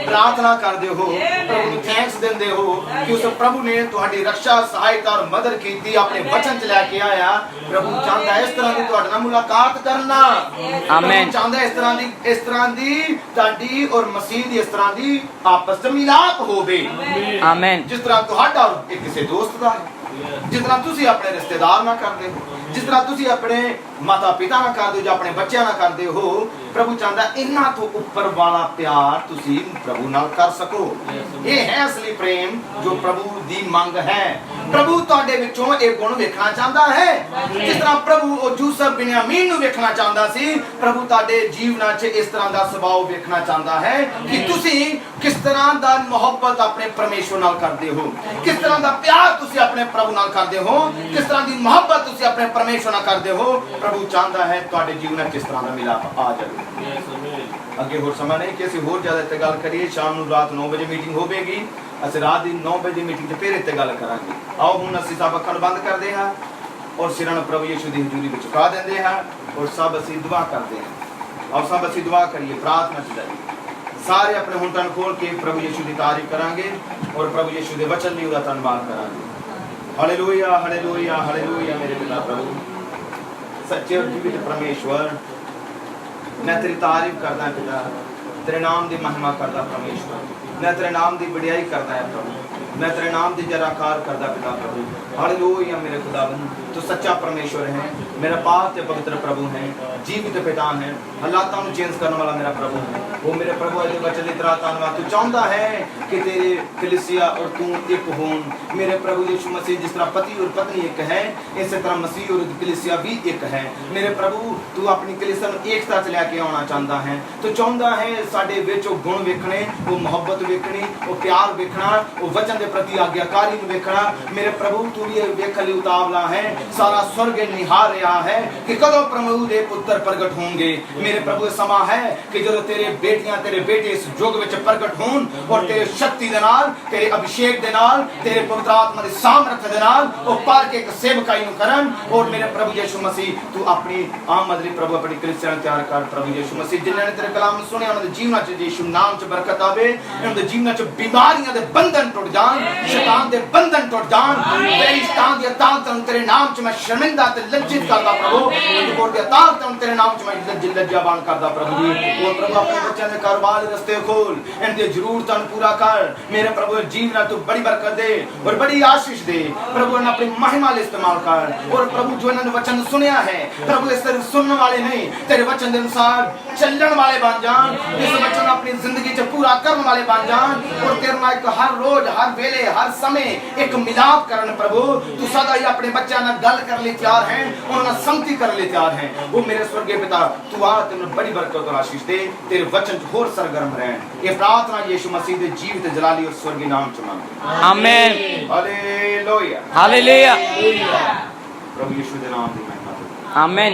ਪ੍ਰਾਰਥਨਾ ਕਰਦੇ ਹੋ ਪ੍ਰਭੂ ਨੂੰ ਥੈਂਕਸ ਦਿੰਦੇ ਹੋ ਕਿ ਉਸ ਪ੍ਰਭੂ ਨੇ ਤੁਹਾਡੀ ਰੱਖਿਆ ਸਹਾਇਤਾ ਔਰ ਮਦਦ ਕੀਤੀ ਆਪਣੇ ਵਚਨ ਚ ਲੈ ਕੇ ਆਇਆ ਪ੍ਰਭੂ ਚਾਹੁੰਦਾ ਹੈ ਇਸ ਤਰ੍ਹਾਂ ਦੀ ਤੁਹਾਡੇ ਨਾਲ ਮੁਲਾਕਾਤ ਕਰਨਾ ਆਮੇਨ ਚਾਹੁੰਦਾ ਹੈ ਇਸ ਤਰ੍ਹਾਂ ਦੀ ਤੁਹਾਡੀ ਔਰ ਮਸੀਹ ਦੀ ਇਸ ਤਰ੍ਹਾਂ ਦੀ ਆਪਸ ਵਿੱਚ ਮਿਲਾਪ ਹੋਵੇ आमेन ਜਿਸ ਤਰ੍ਹਾਂ ਤੁਹਾਡਾ ਔਰ ਕਿਸੇ ਦੋਸਤ ਦਾ ਹੈ ਜਿਸ ਤਰ੍ਹਾਂ ਤੁਸੀਂ ਆਪਣੇ ਰਿਸ਼ਤੇਦਾਰ ਨਾਲ ਕਰਦੇ ਹੋ ਜਿਸ ਤਰ੍ਹਾਂ ਤੁਸੀਂ ਆਪਣੇ ਮਾਤਾ ਪਿਤਾ ਨਾਲ ਕਰਦੇ ਹੋ ਜਾਂ ਆਪਣੇ ਬੱਚਿਆਂ ਨਾਲ ਕਰਦੇ ਹੋ ਪ੍ਰਭੂ ਚਾਹੁੰਦਾ ਇਹਨਾਂ ਤੋਂ ਉੱਪਰ ਵਾਲਾ ਪਿਆਰ ਤੁਸੀਂ ਪ੍ਰਭੂ ਨਾਲ ਕਰ ਸਕੋ ਇਹ ਹੈ ਅਸਲੀ ਪ੍ਰੇਮ ਜੋ ਪ੍ਰਭੂ ਦੀ ਮੰਗ ਹੈ ਪ੍ਰਭੂ ਤੁਹਾਡੇ ਵਿੱਚੋਂ ਇਹ ਗੁਣ ਵੇਖਣਾ ਚਾਹੁੰਦਾ ਹੈ ਜਿਸ ਤਰ੍ਹਾਂ ਪ੍ਰਭੂ ਉਹ ਯੂਸੁਫ ਬਿਨਯਾਮੀਨ ਨੂੰ ਵੇਖਣਾ ਚਾਹੁੰਦਾ ਸੀ ਪ੍ਰਭੂ ਤੁਹਾਡੇ ਜੀਵਨਾਂ 'ਚ ਇਸ ਤਰ੍ਹਾਂ ਦਾ ਸੁਭਾਅ ਵੇਖਣਾ ਚਾਹੁੰਦਾ ਹੈ ਕਿ ਤੁਸੀਂ ਕਿਸ ਤਰ੍ਹਾਂ ਦਾ ਮੁਹੱਬਤ ਆਪਣੇ ਪਰਮੇਸ਼ਵਰ ਨਾਲ ਕਰਦੇ ਹੋ ਕਿਸ ਤਰ੍ਹਾਂ ਦਾ ਪਿਆਰ ਤੁਸੀਂ ਆਪਣੇ ਪ੍ਰਭੂ ਨਾਲ ਕਰਦੇ ਹੋ ਕਿਸ ਤਰ੍ਹਾਂ ਦੀ ਮੁਹੱਬਤ ਤੁਸੀਂ ਆਪਣੇ ਪਰਮੇਸ਼ਵਰ ਨਾਲ ਕਰਦੇ ਹੋ ਪ੍ਰਭੂ ਚਾਹੁੰਦਾ ਹੈ ਤੁਹਾਡੇ ਜੀਵਨ 'ਚ ਕਿਸ ਤਰ੍ਹਾਂ ਦਾ ਮਿਲਾਪ ਆ ਜਾਵੇ ਅੱਗੇ ਹੋਰ ਸਮਾਂ ਨਹੀਂ ਕਿ ਅਸੀਂ ਹੋਰ ਜ਼ਿਆਦਾ ਇੱਥੇ ਗੱਲ ਕਰੀਏ ਸ਼ਾਮ ਨੂੰ ਰਾਤ 9 ਵਜੇ ਮੀਟਿੰਗ ਹੋਵੇਗੀ ਅਸੀਂ ਰਾਤ ਦੀ 9 ਵਜੇ ਮੀਟਿੰਗ 'ਚ ਫਿਰ ਇੱਥੇ ਗੱਲ ਕਰਾਂਗੇ ਆਓ ਹੁਣ ਅਸੀਂ ਸਭ ਅੱਖਾਂ ਬੰਦ ਕਰਦੇ ਹਾਂ ਔਰ ਸਿਰਾਂ ਨੂੰ ਪ੍ਰਭੂ ਯਿਸੂ ਦੀ ਹਜ਼ੂਰੀ ਵਿੱਚ ਝੁਕਾ ਦਿੰਦੇ ਹਾਂ ਔਰ ਸਭ ਅਸੀਂ ਦੁਆ ਕਰਦੇ ਹਾਂ ਆਓ ਸਭ ਅਸੀਂ ਦੁਆ ਕਰੀਏ ਪ੍ਰਾਰਥਨਾ ਚ ਜਾਈਏ ਸਾਰੇ ਆਪਣੇ ਹੋਂਠਾਂ ਨੂੰ ਖੋਲ ਕੇ ਪ੍ਰਭੂ ਯਿਸੂ ਦੀ ਤਾਰੀਫ ਕਰਾਂਗੇ ਔਰ ਪ੍ਰਭੂ ਯਿਸੂ ਦੇ ਵਚਨ ਲਈ ਉਹਦਾ ਧੰਨਵਾਦ ਕਰਾਂਗੇ ਹਾਲੇਲੂਇਆ ਹਾਲੇਲੂਇਆ ਹਾਲੇਲੂਇਆ ਮੇਰੇ ਪਿਤਾ ਪ੍ਰਭੂ ਸੱਚੇ ਔਰ ਜੀਵਿਤ ਪਰਮੇਸ਼ਵਰ मैं तेरी तारीफ करता है पिता तेरे नाम की महिमा करता परमेश्वर मैं तेरे नाम की वडियाई करता है प्रभु मैं तेरे नाम दी जराकार करदा पिता प्रभु। हालेलुया मेरे खुदावन, तू सच्चा परमेश्वर है, मेरा पाक ते पवित्र प्रभु है, जीवित पिता है, हालातां नूं चेंज करने वाला मेरा प्रभु है। वो मेरे प्रभु अजे वचन दी तरह धन्नवाद, तू चाहता है कि तेरे कलीसिया और तू एक होन। मेरे प्रभु यीशु मसीह, जिस तरह पति और पत्नी एक है, इसी तरह मसीह और कलीसिया भी एक है। मेरे प्रभु तू अपनी कलीसिया नूं एकता च लैके आउणा चाहता है। तू चाहता है साडे विच वो गुण वेखणे, वो मोहब्बत वेखणी, वो प्यार वेखना, वो वचन दे प्रति आज्ञाकारी नूं वेखना। मेरे प्रभु तू भी वेखण लई उतावला है, सारा स्वर्ग निहार रहा है कि कदों प्रभु दे पुत्र प्रगट होंगे। मेरे प्रभु समा है कि जदों तेरे बेटियां तेरे बेटे इस युग विच प्रगट होण और तेरे शक्ति दे नाल, तेरे अभिषेक दे नाल, तेरे पवित्र आत्मा दे सामर्थ दे नाल वो पार के एक सेवकाई नूं करन। और मेरे प्रभु यीशु मसीह तू अपनी आमद लई प्रभु अपनी कलीसिया नूं तैयार कर। प्रभु यीशु मसीह जिन्हां ने तेरे कलाम सुने उन्हां दे जीवनां च यीशु नाम च बरकत आवे, उन्हां दे जीवनां च बीमारियां दे बंधन टुट जाण, शैतान दे बंधन टुट जाण। तेरी शैतान दी ताकत तेरे नाम च मैं शर्मिंदा ते लज्जित करदा प्रभु, कोट दी ताकत तेरे नाम च मैं लज्जाबान करदा प्रभु जी। ओ प्रभु अपने बच्चों दे कारोबार दे रस्ते खोल, इनदी जरूरतां पूरा कर। मेरे प्रभु जीवनां तू बड़ी बरकत दे और बड़ी आशीष दे प्रभु, इन्हां अपनी महिमा ले इस्तेमाल कर। और प्रभु जो इन्होंने वचन सुनिया है प्रभु, इस तरह सुनने वाले नहीं, तेरे वचन के अनुसार चलने वाले बन जान, इस वचन अपनी जिंदगी च पूरा करने वाले बन जान। और तेरे नाल एक हर रोज हर वेले हर समय एक मिलाप करन प्रभु। तू सदा ही अपने बच्चों नाल गल कर ले तैयार है, उन्होंने संगति कर ले तैयार है। वो मेरे स्वर्गीय पिता तू आ तेरे बड़ी बरकत और आशीष दे, तेरे वचन होर सरगर्म रहन। ये प्रार्थना यीशु मसीह दे जीवित जलाली और स्वर्गीय नाम च मांगते। आमीन। Hallelujah hallelujah. प्रभु यीशु दे नाम दी महिमा। आमीन।